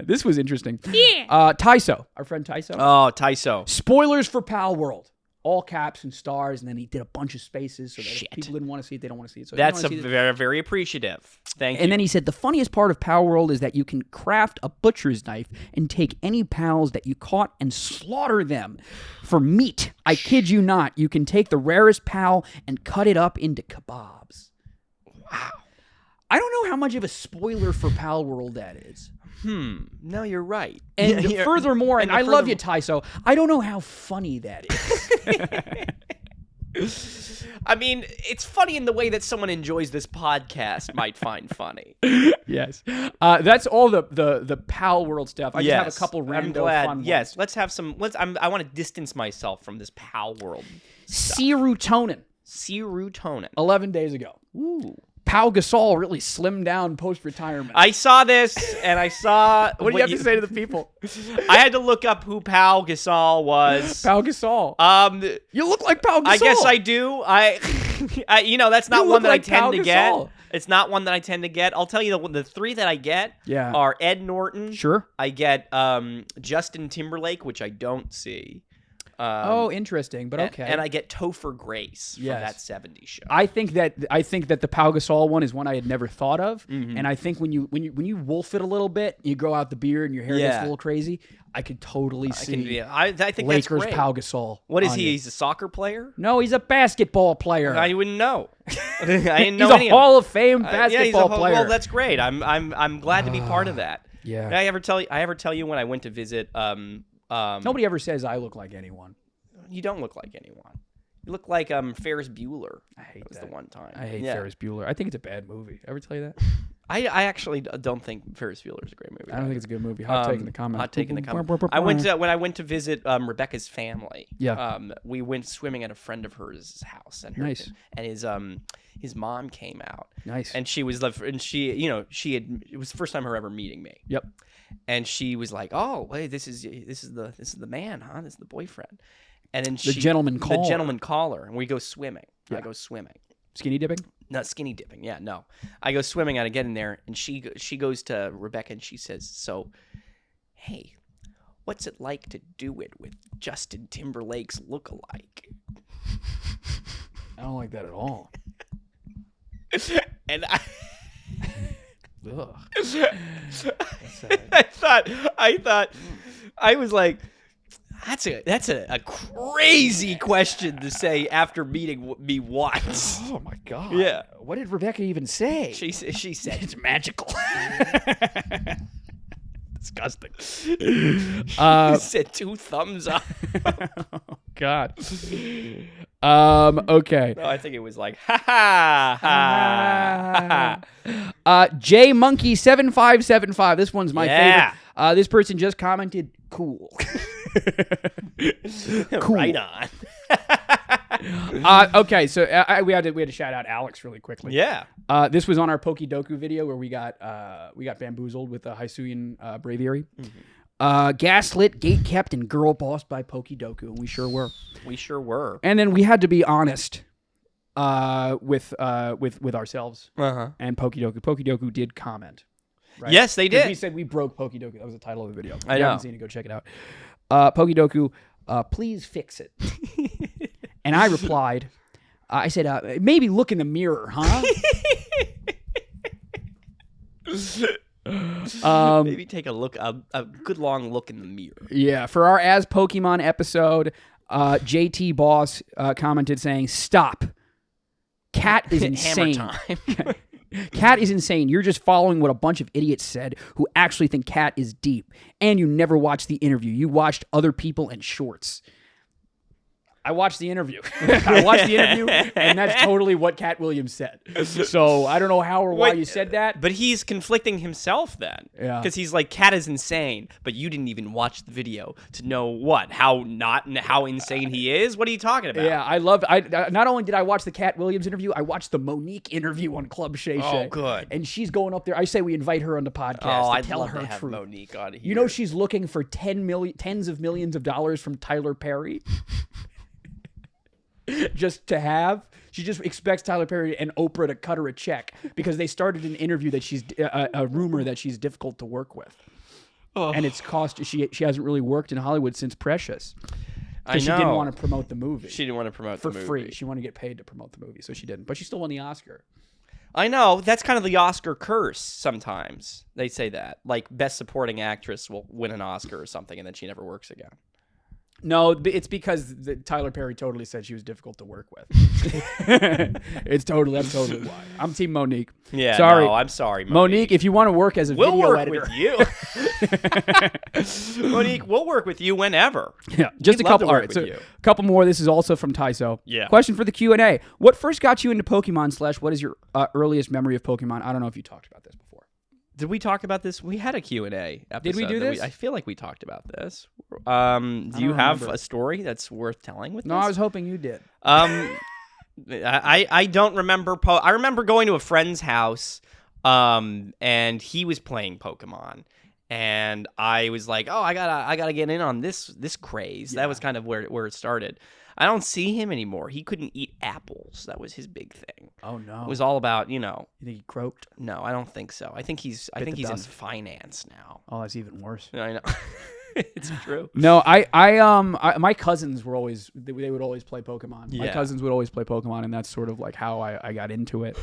[SPEAKER 2] This was interesting. Yeah. Tyso, our friend Tyso.
[SPEAKER 3] Oh, Tyso.
[SPEAKER 2] Spoilers for Palworld. All caps and stars, and then he did a bunch of spaces so that if people didn't want to see it, they don't want to see it. So
[SPEAKER 3] that's very, very appreciative. Thank you.
[SPEAKER 2] And then he said, the funniest part of Palworld is that you can craft a butcher's knife and take any pals that you caught and slaughter them for meat. I kid you not. You can take the rarest pal and cut it up into kebabs. Wow. I don't know how much of a spoiler for Palworld that is.
[SPEAKER 3] No, you're right.
[SPEAKER 2] And furthermore, and I love you, Tyso, I don't know how funny that
[SPEAKER 3] is. I mean, it's funny in the way that someone enjoys this podcast might find funny.
[SPEAKER 2] Yes. That's all the Palworld stuff. I just have a couple random fun ones.
[SPEAKER 3] Yes, let's have some. I want to distance myself from this Palworld stuff. Serotonin.
[SPEAKER 2] 11 days ago. Ooh. Pau Gasol really slimmed down post-retirement.
[SPEAKER 3] I saw this, and I saw...
[SPEAKER 2] What do you have to say to the people?
[SPEAKER 3] I had to look up who Pau Gasol was.
[SPEAKER 2] Pau Gasol. You look like Pau Gasol.
[SPEAKER 3] I guess I do. That's not one that I tend to get. It's not one that I tend to get. I'll tell you, the three that I get are Ed Norton.
[SPEAKER 2] Sure.
[SPEAKER 3] I get Justin Timberlake, which I don't see.
[SPEAKER 2] Interesting, but okay.
[SPEAKER 3] And I get Topher Grace from that 70s show.
[SPEAKER 2] I think that the Pau Gasol one is one I had never thought of, and I think when you wolf it a little bit, you grow out the beard and your hair gets a little crazy. I could totally see.
[SPEAKER 3] I think
[SPEAKER 2] Lakers
[SPEAKER 3] that's great.
[SPEAKER 2] Pau Gasol.
[SPEAKER 3] What is he? He's a soccer player?
[SPEAKER 2] No, he's a basketball player.
[SPEAKER 3] I wouldn't know. I didn't know.
[SPEAKER 2] He's a Hall of Fame basketball player.
[SPEAKER 3] Well, that's great. I'm glad to be part of that.
[SPEAKER 2] Yeah.
[SPEAKER 3] Did I ever tell you when I went to visit?
[SPEAKER 2] Nobody ever says I look like anyone.
[SPEAKER 3] You don't look like anyone. You look like Ferris Bueller.
[SPEAKER 2] I hate
[SPEAKER 3] that. Was
[SPEAKER 2] that.
[SPEAKER 3] The one time.
[SPEAKER 2] I hate Ferris Bueller. I think it's a bad movie. Ever tell you that?
[SPEAKER 3] I actually don't think Ferris Bueller is a great movie.
[SPEAKER 2] I don't think it's a good movie. Hot take in the comments.
[SPEAKER 3] Hot take in the comments. When I went to visit Rebecca's family. Yeah. We went swimming at a friend of hers' house, and
[SPEAKER 2] nice.
[SPEAKER 3] And his mom came out.
[SPEAKER 2] Nice.
[SPEAKER 3] And she was it was the first time her ever meeting me.
[SPEAKER 2] Yep.
[SPEAKER 3] And she was like, "Oh, wait, this is the man, huh? This is the boyfriend." And then
[SPEAKER 2] the gentleman
[SPEAKER 3] caller, and we go swimming. Yeah. I go swimming.
[SPEAKER 2] Skinny dipping?
[SPEAKER 3] Not skinny dipping. Yeah, no. I go swimming, and I get in there, and she goes to Rebecca, and she says, "So, hey, what's it like to do it with Justin Timberlake's lookalike?"
[SPEAKER 2] I don't like that at all.
[SPEAKER 3] And
[SPEAKER 2] Ugh.
[SPEAKER 3] I thought, I was like, that's a crazy question to say after meeting me once.
[SPEAKER 2] Oh my god.
[SPEAKER 3] Yeah.
[SPEAKER 2] What did Rebecca even say?
[SPEAKER 3] She said
[SPEAKER 2] it's magical. Disgusting.
[SPEAKER 3] Said 2 thumbs up.
[SPEAKER 2] Oh god. Okay.
[SPEAKER 3] No, I think it was like ha ha ha ha.
[SPEAKER 2] J Monkey 7575. This one's my favorite. This person just commented, cool. Cool.
[SPEAKER 3] Right on.
[SPEAKER 2] Okay, so we had to shout out Alex really quickly.
[SPEAKER 3] Yeah.
[SPEAKER 2] This was on our Pokidoku video where we got bamboozled with the Hisuian Braviary. Mm-hmm. Gaslit, gatekept, and girl bossed by Pokidoku, and we sure were.
[SPEAKER 3] We sure were.
[SPEAKER 2] And then we had to be honest with ourselves and Pokidoku. Pokidoku did comment. Right?
[SPEAKER 3] Yes, they did.
[SPEAKER 2] We said we broke Pokidoku. That was the title of the video. If
[SPEAKER 3] I
[SPEAKER 2] you
[SPEAKER 3] know.
[SPEAKER 2] haven't seen it, go check it out. Pokidoku, please fix it. And I replied, I said, maybe look in the mirror, huh?
[SPEAKER 3] Maybe take a good long look in the mirror.
[SPEAKER 2] Yeah, for our As Pokemon episode, JT Boss commented saying, "Stop. Cat is insane.
[SPEAKER 3] Hammer time."
[SPEAKER 2] Cat is insane. You're just following what a bunch of idiots said who actually think Cat is deep. And you never watched the interview. You watched other people and shorts." I watched the interview. I watched the interview, and that's totally what Cat Williams said. So I don't know how or why you said that.
[SPEAKER 3] But he's conflicting himself then.
[SPEAKER 2] Yeah.
[SPEAKER 3] Because he's like, Cat is insane, but you didn't even watch the video to know what? How insane he is? What are you talking about?
[SPEAKER 2] Yeah, I loved. Not only did I watch the Cat Williams interview, I watched the Monique interview on Club Shay Shay.
[SPEAKER 3] Oh, good.
[SPEAKER 2] And she's going up there. I say we invite her on the podcast to
[SPEAKER 3] I'd
[SPEAKER 2] tell
[SPEAKER 3] love
[SPEAKER 2] her
[SPEAKER 3] to have
[SPEAKER 2] truth.
[SPEAKER 3] Monique on here.
[SPEAKER 2] You know she's looking for tens of millions of dollars from Tyler Perry. Just to have. She just expects Tyler Perry and Oprah to cut her a check because they started an interview that she's a rumor that she's difficult to work with. Oh. And it's cost. She hasn't really worked in Hollywood since Precious. Because she didn't want to promote the movie.
[SPEAKER 3] She didn't want to promote the movie.
[SPEAKER 2] For free. She wanted to get paid to promote the movie, so she didn't. But she still won the Oscar.
[SPEAKER 3] I know. That's kind of the Oscar curse sometimes. They say that. Like, Best Supporting Actress will win an Oscar or something, and then she never works again.
[SPEAKER 2] No, it's because Tyler Perry totally said she was difficult to work with. That's totally why. I'm Team Monique.
[SPEAKER 3] Yeah,
[SPEAKER 2] sorry.
[SPEAKER 3] No, I'm sorry,
[SPEAKER 2] Monique, if you want to work as a video editor.
[SPEAKER 3] We'll work with you. Monique, we'll work with you whenever.
[SPEAKER 2] Yeah, just
[SPEAKER 3] We'd
[SPEAKER 2] a
[SPEAKER 3] love
[SPEAKER 2] couple.
[SPEAKER 3] to
[SPEAKER 2] All
[SPEAKER 3] work
[SPEAKER 2] right,
[SPEAKER 3] with
[SPEAKER 2] so
[SPEAKER 3] you.
[SPEAKER 2] a couple more. This is also from Tyso.
[SPEAKER 3] Yeah.
[SPEAKER 2] Question for the Q&A. What first got you into Pokemon / what is your earliest memory of Pokemon? I don't know if you talked about this before.
[SPEAKER 3] Did we talk about this? We had a Q&A episode.
[SPEAKER 2] Did we do this?
[SPEAKER 3] I feel like we talked about this. Do you have
[SPEAKER 2] remember.
[SPEAKER 3] a story that's worth telling with
[SPEAKER 2] No,
[SPEAKER 3] this?
[SPEAKER 2] I was hoping you did.
[SPEAKER 3] I don't remember. I remember going to a friend's house, and he was playing Pokemon, and I was like, "Oh, I gotta get in on this craze."
[SPEAKER 2] Yeah.
[SPEAKER 3] That was kind of where it started. I don't see him anymore. He couldn't eat apples. That was his big thing.
[SPEAKER 2] Oh no.
[SPEAKER 3] It was all about,
[SPEAKER 2] You think he croaked?
[SPEAKER 3] No, I don't think so. I think he's
[SPEAKER 2] the
[SPEAKER 3] in
[SPEAKER 2] dust.
[SPEAKER 3] finance now.
[SPEAKER 2] Oh, that's even worse.
[SPEAKER 3] I know. It's true.
[SPEAKER 2] No, my cousins were always they would always play Pokemon. My
[SPEAKER 3] Yeah.
[SPEAKER 2] cousins would always play Pokemon, and that's sort of like how I got into it.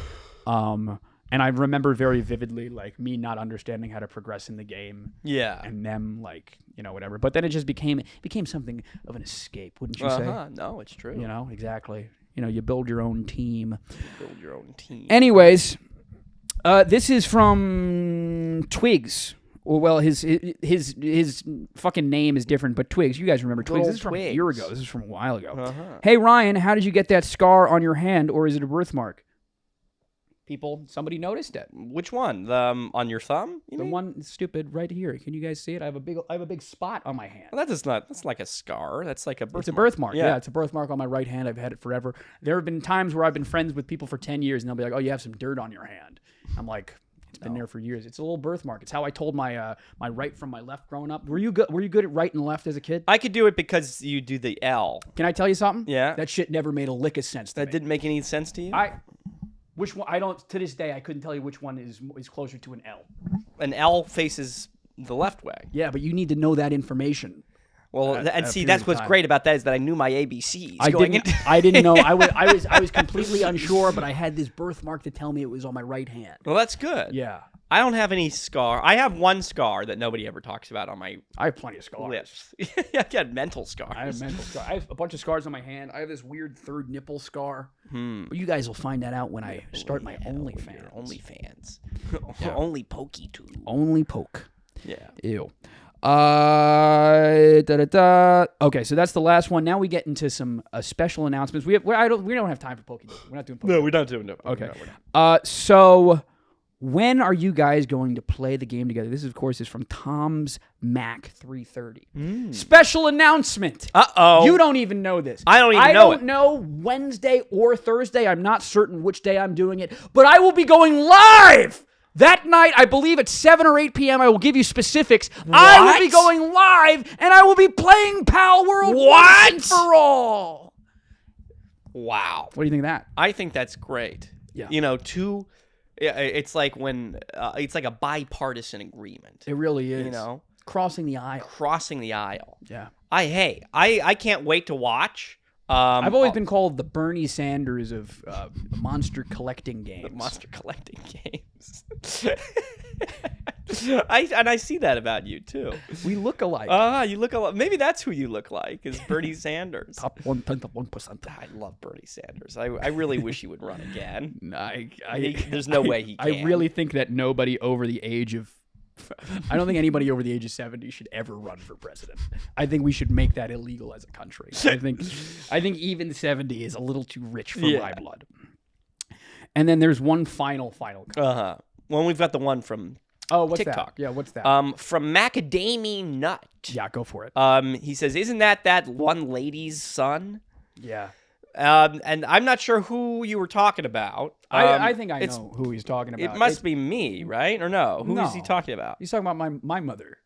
[SPEAKER 2] And I remember very vividly like me not understanding how to progress in the game.
[SPEAKER 3] Yeah.
[SPEAKER 2] And them like, whatever. But then it just became something of an escape, wouldn't you say?
[SPEAKER 3] No, it's true.
[SPEAKER 2] Exactly. You build your own team.
[SPEAKER 3] Build your own team.
[SPEAKER 2] Anyways, this is from Twigs. Well, his fucking name is different, but Twigs. You guys remember Twigs?
[SPEAKER 3] Little
[SPEAKER 2] This is from a
[SPEAKER 3] Twigs.
[SPEAKER 2] year ago. This is from a while ago.
[SPEAKER 3] Uh-huh.
[SPEAKER 2] Hey, Ryan, how did you get that scar on your hand, or is it a birthmark? People, somebody noticed it.
[SPEAKER 3] Which one? The on your thumb? You
[SPEAKER 2] The
[SPEAKER 3] mean?
[SPEAKER 2] one stupid right here. Can you guys see it? I have a big spot on my hand.
[SPEAKER 3] Well, that's like a scar. That's like a birthmark.
[SPEAKER 2] It's a birthmark.
[SPEAKER 3] Yeah.
[SPEAKER 2] Yeah, it's a birthmark on my right hand. I've had it forever. There have been times where I've been friends with people for 10 years, and they'll be like, "Oh, you have some dirt on your hand." I'm like, "It's been there for years." It's a little birthmark. It's how I told my my right from my left growing up. Were you good at right and left as a kid?
[SPEAKER 3] I could do it because you do the L.
[SPEAKER 2] Can I tell you something?
[SPEAKER 3] Yeah.
[SPEAKER 2] That shit never made a lick of sense to
[SPEAKER 3] That
[SPEAKER 2] me.
[SPEAKER 3] didn't make any sense to you?
[SPEAKER 2] Which one? I don't. To this day, I couldn't tell you which one is closer to an L.
[SPEAKER 3] An L faces the left way.
[SPEAKER 2] Yeah, but you need to know that information.
[SPEAKER 3] Well,
[SPEAKER 2] At
[SPEAKER 3] and
[SPEAKER 2] a
[SPEAKER 3] see,
[SPEAKER 2] period
[SPEAKER 3] that's
[SPEAKER 2] of
[SPEAKER 3] what's
[SPEAKER 2] time.
[SPEAKER 3] great about that is that I knew my ABCs.
[SPEAKER 2] I
[SPEAKER 3] going
[SPEAKER 2] didn't.
[SPEAKER 3] into-
[SPEAKER 2] I didn't know. I was completely unsure, but I had this birthmark to tell me it was on my right hand.
[SPEAKER 3] Well, that's good.
[SPEAKER 2] Yeah,
[SPEAKER 3] I don't have any scar. I have one scar that nobody ever talks about on my
[SPEAKER 2] I have plenty of scars.
[SPEAKER 3] lips. Yeah, I got mental scars.
[SPEAKER 2] I have mental scars. I have a bunch of scars on my hand. I have this weird third nipple scar. But you guys will find that out when I start my OnlyFans.
[SPEAKER 3] OnlyFans.
[SPEAKER 2] Yeah.
[SPEAKER 3] Only pokey too.
[SPEAKER 2] Only poke.
[SPEAKER 3] Yeah.
[SPEAKER 2] Ew. Okay, so that's the last one. Now we get into some special announcements. We don't have time for Pokemon. We're not doing Pokemon.
[SPEAKER 3] No, we're not doing it.
[SPEAKER 2] Okay.
[SPEAKER 3] No, we're not.
[SPEAKER 2] So when are you guys going to play the game together? This, of course, is from Tom's Mac 330. Special announcement.
[SPEAKER 3] Uh-oh.
[SPEAKER 2] You don't even know this.
[SPEAKER 3] I don't even know
[SPEAKER 2] I don't
[SPEAKER 3] it.
[SPEAKER 2] know Wednesday or Thursday. I'm not certain which day I'm doing it, but I will be going live. That night, I believe at 7 or 8 p.m., I will give you specifics. I will be going live, and I will be playing Palworld once and for all.
[SPEAKER 3] Wow.
[SPEAKER 2] What do you think of that?
[SPEAKER 3] I think that's great.
[SPEAKER 2] Yeah.
[SPEAKER 3] It's like when it's like a bipartisan agreement.
[SPEAKER 2] It really is. Crossing the aisle.
[SPEAKER 3] Crossing the aisle.
[SPEAKER 2] Yeah.
[SPEAKER 3] I can't wait to watch.
[SPEAKER 2] I've always been called the Bernie Sanders of monster collecting games.
[SPEAKER 3] Monster collecting games. I see that about you too.
[SPEAKER 2] We look alike.
[SPEAKER 3] You look a lot. Maybe that's who you look like is Bernie Sanders.
[SPEAKER 2] Top 1%.
[SPEAKER 3] I love Bernie Sanders. I really wish he would run again.
[SPEAKER 2] There's
[SPEAKER 3] no way he can.
[SPEAKER 2] I really think that nobody over the age of I don't think anybody over the age of 70 should ever run for president. I think we should make that illegal as a country. I think even 70 is a little too rich for my blood. And then there's one final comment.
[SPEAKER 3] Well, we've got the one from
[SPEAKER 2] what's
[SPEAKER 3] TikTok.
[SPEAKER 2] That? Yeah, what's that?
[SPEAKER 3] From Macadamia Nut.
[SPEAKER 2] Yeah, go for it.
[SPEAKER 3] He says, "Isn't that one lady's son?"
[SPEAKER 2] Yeah.
[SPEAKER 3] And I'm not sure who you were talking about.
[SPEAKER 2] I think I know who he's talking about.
[SPEAKER 3] It must be me, right? Or no? Who is he talking about?
[SPEAKER 2] He's talking about my mother.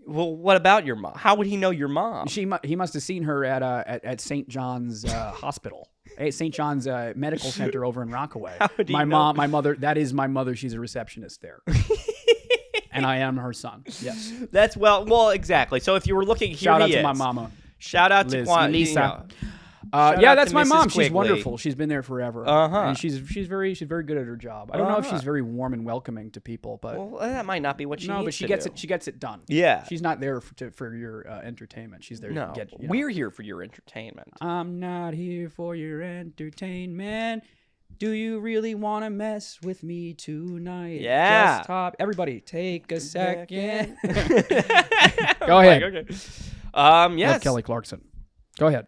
[SPEAKER 3] Well, what about your mom? How would he know your mom?
[SPEAKER 2] He must have seen her at St. John's Hospital, St. John's Medical Center over in Rockaway.
[SPEAKER 3] How would he know?
[SPEAKER 2] My mother. That is my mother. She's a receptionist there. And I am her son. Yes.
[SPEAKER 3] That's well, exactly. So if you were looking,
[SPEAKER 2] shout out to my mama.
[SPEAKER 3] Shout out
[SPEAKER 2] Liz,
[SPEAKER 3] to
[SPEAKER 2] Lisa.
[SPEAKER 3] Yeah,
[SPEAKER 2] that's my
[SPEAKER 3] Mrs.
[SPEAKER 2] mom.
[SPEAKER 3] Quigley.
[SPEAKER 2] She's wonderful. She's been there forever. And she's very good at her job. I don't know if she's very warm and welcoming to people, but
[SPEAKER 3] that might not be what she needs
[SPEAKER 2] but she
[SPEAKER 3] to
[SPEAKER 2] gets
[SPEAKER 3] do.
[SPEAKER 2] it. She gets it done.
[SPEAKER 3] Yeah.
[SPEAKER 2] She's not there for your entertainment. She's there to get.
[SPEAKER 3] We're here for your entertainment.
[SPEAKER 2] I'm not here for your entertainment. Do you really want to mess with me tonight?
[SPEAKER 3] Yeah.
[SPEAKER 2] Just top. Everybody, take a second. Go ahead.
[SPEAKER 3] Okay. Yes.
[SPEAKER 2] Love Kelly Clarkson. Go ahead.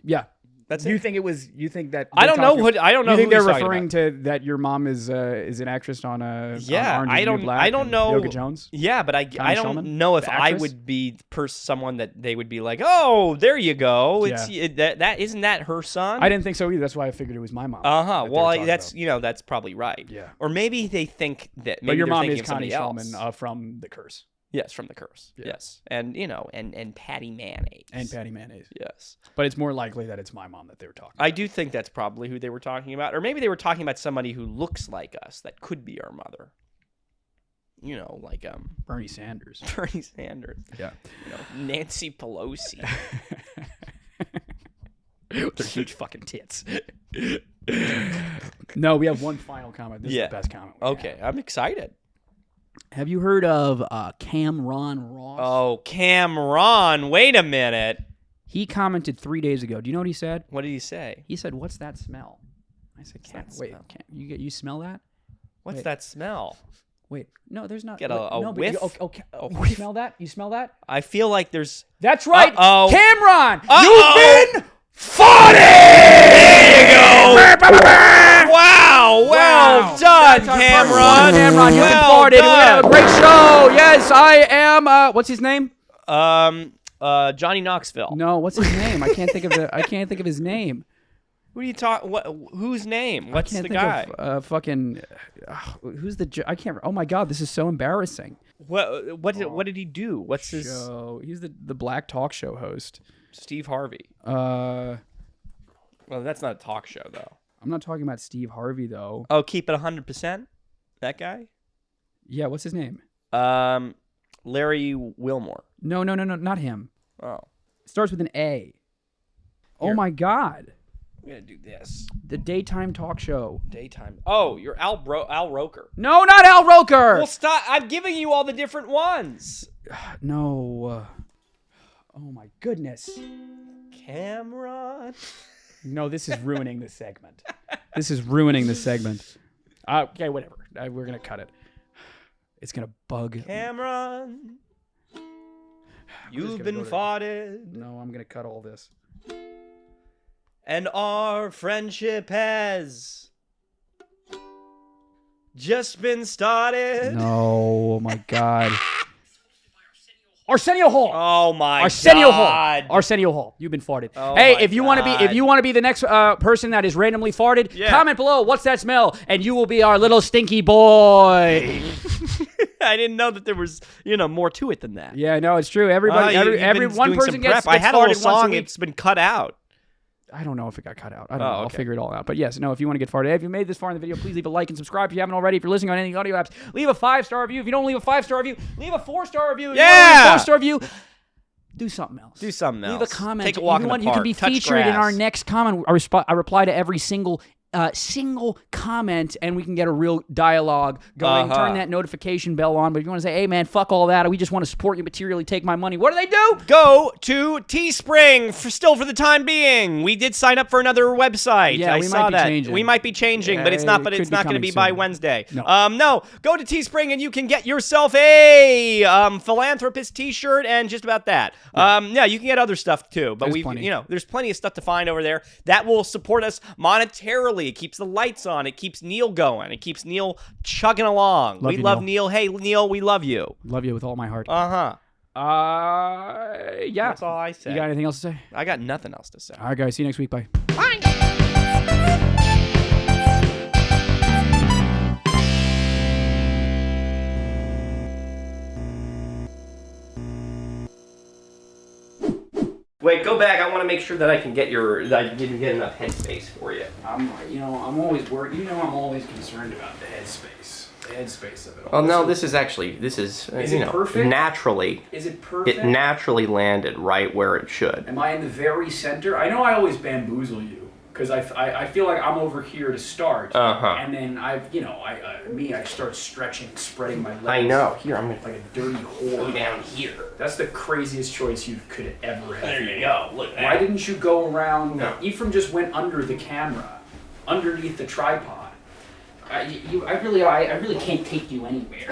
[SPEAKER 2] Yeah.
[SPEAKER 3] That's
[SPEAKER 2] you
[SPEAKER 3] it.
[SPEAKER 2] think it was? You think that?
[SPEAKER 3] I don't know what. I don't know.
[SPEAKER 2] You think
[SPEAKER 3] who
[SPEAKER 2] they're
[SPEAKER 3] he's talking
[SPEAKER 2] referring
[SPEAKER 3] about.
[SPEAKER 2] to that your mom is an actress on a
[SPEAKER 3] Yeah,
[SPEAKER 2] on Orange
[SPEAKER 3] I
[SPEAKER 2] is the New
[SPEAKER 3] don't.
[SPEAKER 2] Black
[SPEAKER 3] I don't
[SPEAKER 2] and
[SPEAKER 3] know.
[SPEAKER 2] Yoga Jones.
[SPEAKER 3] Yeah, but I don't
[SPEAKER 2] Shulman,
[SPEAKER 3] know if
[SPEAKER 2] the
[SPEAKER 3] I
[SPEAKER 2] actress?
[SPEAKER 3] would be someone that they would be like, oh, there you go. It's that isn't that her son?
[SPEAKER 2] I didn't think so either. That's why I figured it was my mom.
[SPEAKER 3] Well, that's probably right.
[SPEAKER 2] Yeah.
[SPEAKER 3] Or maybe they think that. Maybe
[SPEAKER 2] But your
[SPEAKER 3] they're
[SPEAKER 2] mom
[SPEAKER 3] thinking
[SPEAKER 2] is
[SPEAKER 3] of
[SPEAKER 2] Connie
[SPEAKER 3] somebody
[SPEAKER 2] Shulman
[SPEAKER 3] else.
[SPEAKER 2] from The Curse.
[SPEAKER 3] Yes, from The Curse.
[SPEAKER 2] Yeah.
[SPEAKER 3] Yes, and and Patty Mayonnaise.
[SPEAKER 2] And Patty Mayonnaise.
[SPEAKER 3] Yes,
[SPEAKER 2] but it's more likely that it's my mom that they were talking about.
[SPEAKER 3] I do think that's probably who they were talking about, or maybe they were talking about somebody who looks like us that could be our mother. Like
[SPEAKER 2] Bernie Sanders.
[SPEAKER 3] Bernie Sanders.
[SPEAKER 2] Yeah.
[SPEAKER 3] Nancy Pelosi.
[SPEAKER 2] They're huge fucking tits. No, we have one final comment. This is the best comment.
[SPEAKER 3] Okay, I'm excited.
[SPEAKER 2] Have you heard of Cameron Ross?
[SPEAKER 3] Oh, Cameron. Wait a minute.
[SPEAKER 2] He commented 3 days ago. Do you know what he said?
[SPEAKER 3] What did he say?
[SPEAKER 2] He said, "What's that smell?" I said, "Wait, you smell that?
[SPEAKER 3] What's that smell?"
[SPEAKER 2] Wait, no, there's not.
[SPEAKER 3] Get a whiff?
[SPEAKER 2] You smell that? You smell that?
[SPEAKER 3] I feel like there's...
[SPEAKER 2] That's right.
[SPEAKER 3] Uh-oh.
[SPEAKER 2] Cameron,
[SPEAKER 3] Uh-oh.
[SPEAKER 2] you've been farted!
[SPEAKER 3] There you go. Wow. Well done, Cameron.
[SPEAKER 2] Cameron, you've been
[SPEAKER 3] Well
[SPEAKER 2] farted. We're gonna have a
[SPEAKER 3] done.
[SPEAKER 2] great show. Yes, I am. What's his name?
[SPEAKER 3] Johnny Knoxville.
[SPEAKER 2] No, what's his name? I can't think of his name.
[SPEAKER 3] Who are you talking? Whose name? What's
[SPEAKER 2] I
[SPEAKER 3] the
[SPEAKER 2] can't
[SPEAKER 3] guy?
[SPEAKER 2] think of, fucking. Who's the? I can't. Oh my God, this is so embarrassing.
[SPEAKER 3] What did he do? What's his?
[SPEAKER 2] Show. He's the black talk show host.
[SPEAKER 3] Steve Harvey. Well, that's not a talk show though.
[SPEAKER 2] I'm not talking about Steve Harvey though.
[SPEAKER 3] Oh, keep it 100%. That guy.
[SPEAKER 2] Yeah, what's his name?
[SPEAKER 3] Larry Wilmore.
[SPEAKER 2] No, not him.
[SPEAKER 3] Oh.
[SPEAKER 2] It starts with an A. Oh my God.
[SPEAKER 3] I'm gonna do this.
[SPEAKER 2] The daytime talk show.
[SPEAKER 3] Daytime. Oh, you're Al Roker.
[SPEAKER 2] No, not Al Roker.
[SPEAKER 3] Well, stop. I'm giving you all the different ones.
[SPEAKER 2] No. Oh my goodness.
[SPEAKER 3] Cameron.
[SPEAKER 2] No, this is ruining the segment. Okay, whatever. We're gonna cut it. It's gonna bug.
[SPEAKER 3] Cameron. You've been farted.
[SPEAKER 2] No, I'm gonna cut all this.
[SPEAKER 3] And our friendship has just been started.
[SPEAKER 2] No, oh my God. Arsenio Hall.
[SPEAKER 3] Oh my
[SPEAKER 2] Arsenio
[SPEAKER 3] God.
[SPEAKER 2] Hall. Arsenio Hall. You've been farted.
[SPEAKER 3] Oh
[SPEAKER 2] hey,
[SPEAKER 3] my
[SPEAKER 2] if you want to be the next person that is randomly farted, comment below. What's that smell? And you will be our little stinky boy.
[SPEAKER 3] I didn't know that there was, more to it than that.
[SPEAKER 2] Yeah, no, it's true. Everybody, every one person gets
[SPEAKER 3] I had a little
[SPEAKER 2] farted once a
[SPEAKER 3] song.
[SPEAKER 2] week.
[SPEAKER 3] It's been cut out.
[SPEAKER 2] I don't know if it got cut out. I don't know. I'll
[SPEAKER 3] Okay.
[SPEAKER 2] figure it all out. But yes, no, if you want to get farted, if you made this far in the video, please leave a like and subscribe if you haven't already. If you're listening on any audio apps, leave a 5-star review. If you don't leave a 5-star review, leave a 4-star review. If you don't leave a 4-star review, do something else.
[SPEAKER 3] Do something else.
[SPEAKER 2] Leave a comment.
[SPEAKER 3] Take a walk in the
[SPEAKER 2] You can
[SPEAKER 3] park.
[SPEAKER 2] be
[SPEAKER 3] Touch
[SPEAKER 2] featured in our
[SPEAKER 3] grass.
[SPEAKER 2] next comment. I reply to every single single comment, and we can get a real dialogue going. Turn that notification bell on. But if you want to say, hey, man, fuck all that, we just want to support you materially, take my money, what do they do?
[SPEAKER 3] Go to Teespring for the time being. We did sign up for another website.
[SPEAKER 2] Yeah,
[SPEAKER 3] I
[SPEAKER 2] we
[SPEAKER 3] saw
[SPEAKER 2] might be
[SPEAKER 3] that.
[SPEAKER 2] changing.
[SPEAKER 3] We might be changing, but it's not going to be by Wednesday.
[SPEAKER 2] No.
[SPEAKER 3] Go to Teespring and you can get yourself a philanthropist t-shirt and just about that. Yeah, you can get other stuff too, but there's plenty of stuff to find over there that will support us monetarily. It keeps the lights on. It keeps Neil going. It keeps Neil chugging along. We love Neil. Hey, Neil, we love you.
[SPEAKER 2] Love you with all my heart.
[SPEAKER 3] Yeah.
[SPEAKER 2] That's
[SPEAKER 3] all I say.
[SPEAKER 2] You got anything else to say?
[SPEAKER 3] I got nothing else to say.
[SPEAKER 2] All right, guys. See you next week. Bye.
[SPEAKER 3] Bye. Wait, go back. I want to make sure that I can get that I didn't get enough headspace for you.
[SPEAKER 2] I'm always worried. I'm always concerned about the headspace. The headspace of it all.
[SPEAKER 3] Well, no, this is
[SPEAKER 2] perfect?
[SPEAKER 3] Naturally.
[SPEAKER 2] Is it perfect?
[SPEAKER 3] It naturally landed right where it should.
[SPEAKER 2] Am I in the very center? I know I always bamboozle you. Because I feel like I'm over here to start, and then I start stretching, spreading my legs.
[SPEAKER 3] I know. Here, I'm gonna
[SPEAKER 2] like a dirty whore
[SPEAKER 3] go down here.
[SPEAKER 2] That's the craziest choice you could ever have.
[SPEAKER 3] There you go. Look.
[SPEAKER 2] Why didn't you go around?
[SPEAKER 3] No.
[SPEAKER 2] Ephraim just went under the camera, underneath the tripod. I really can't take you anywhere.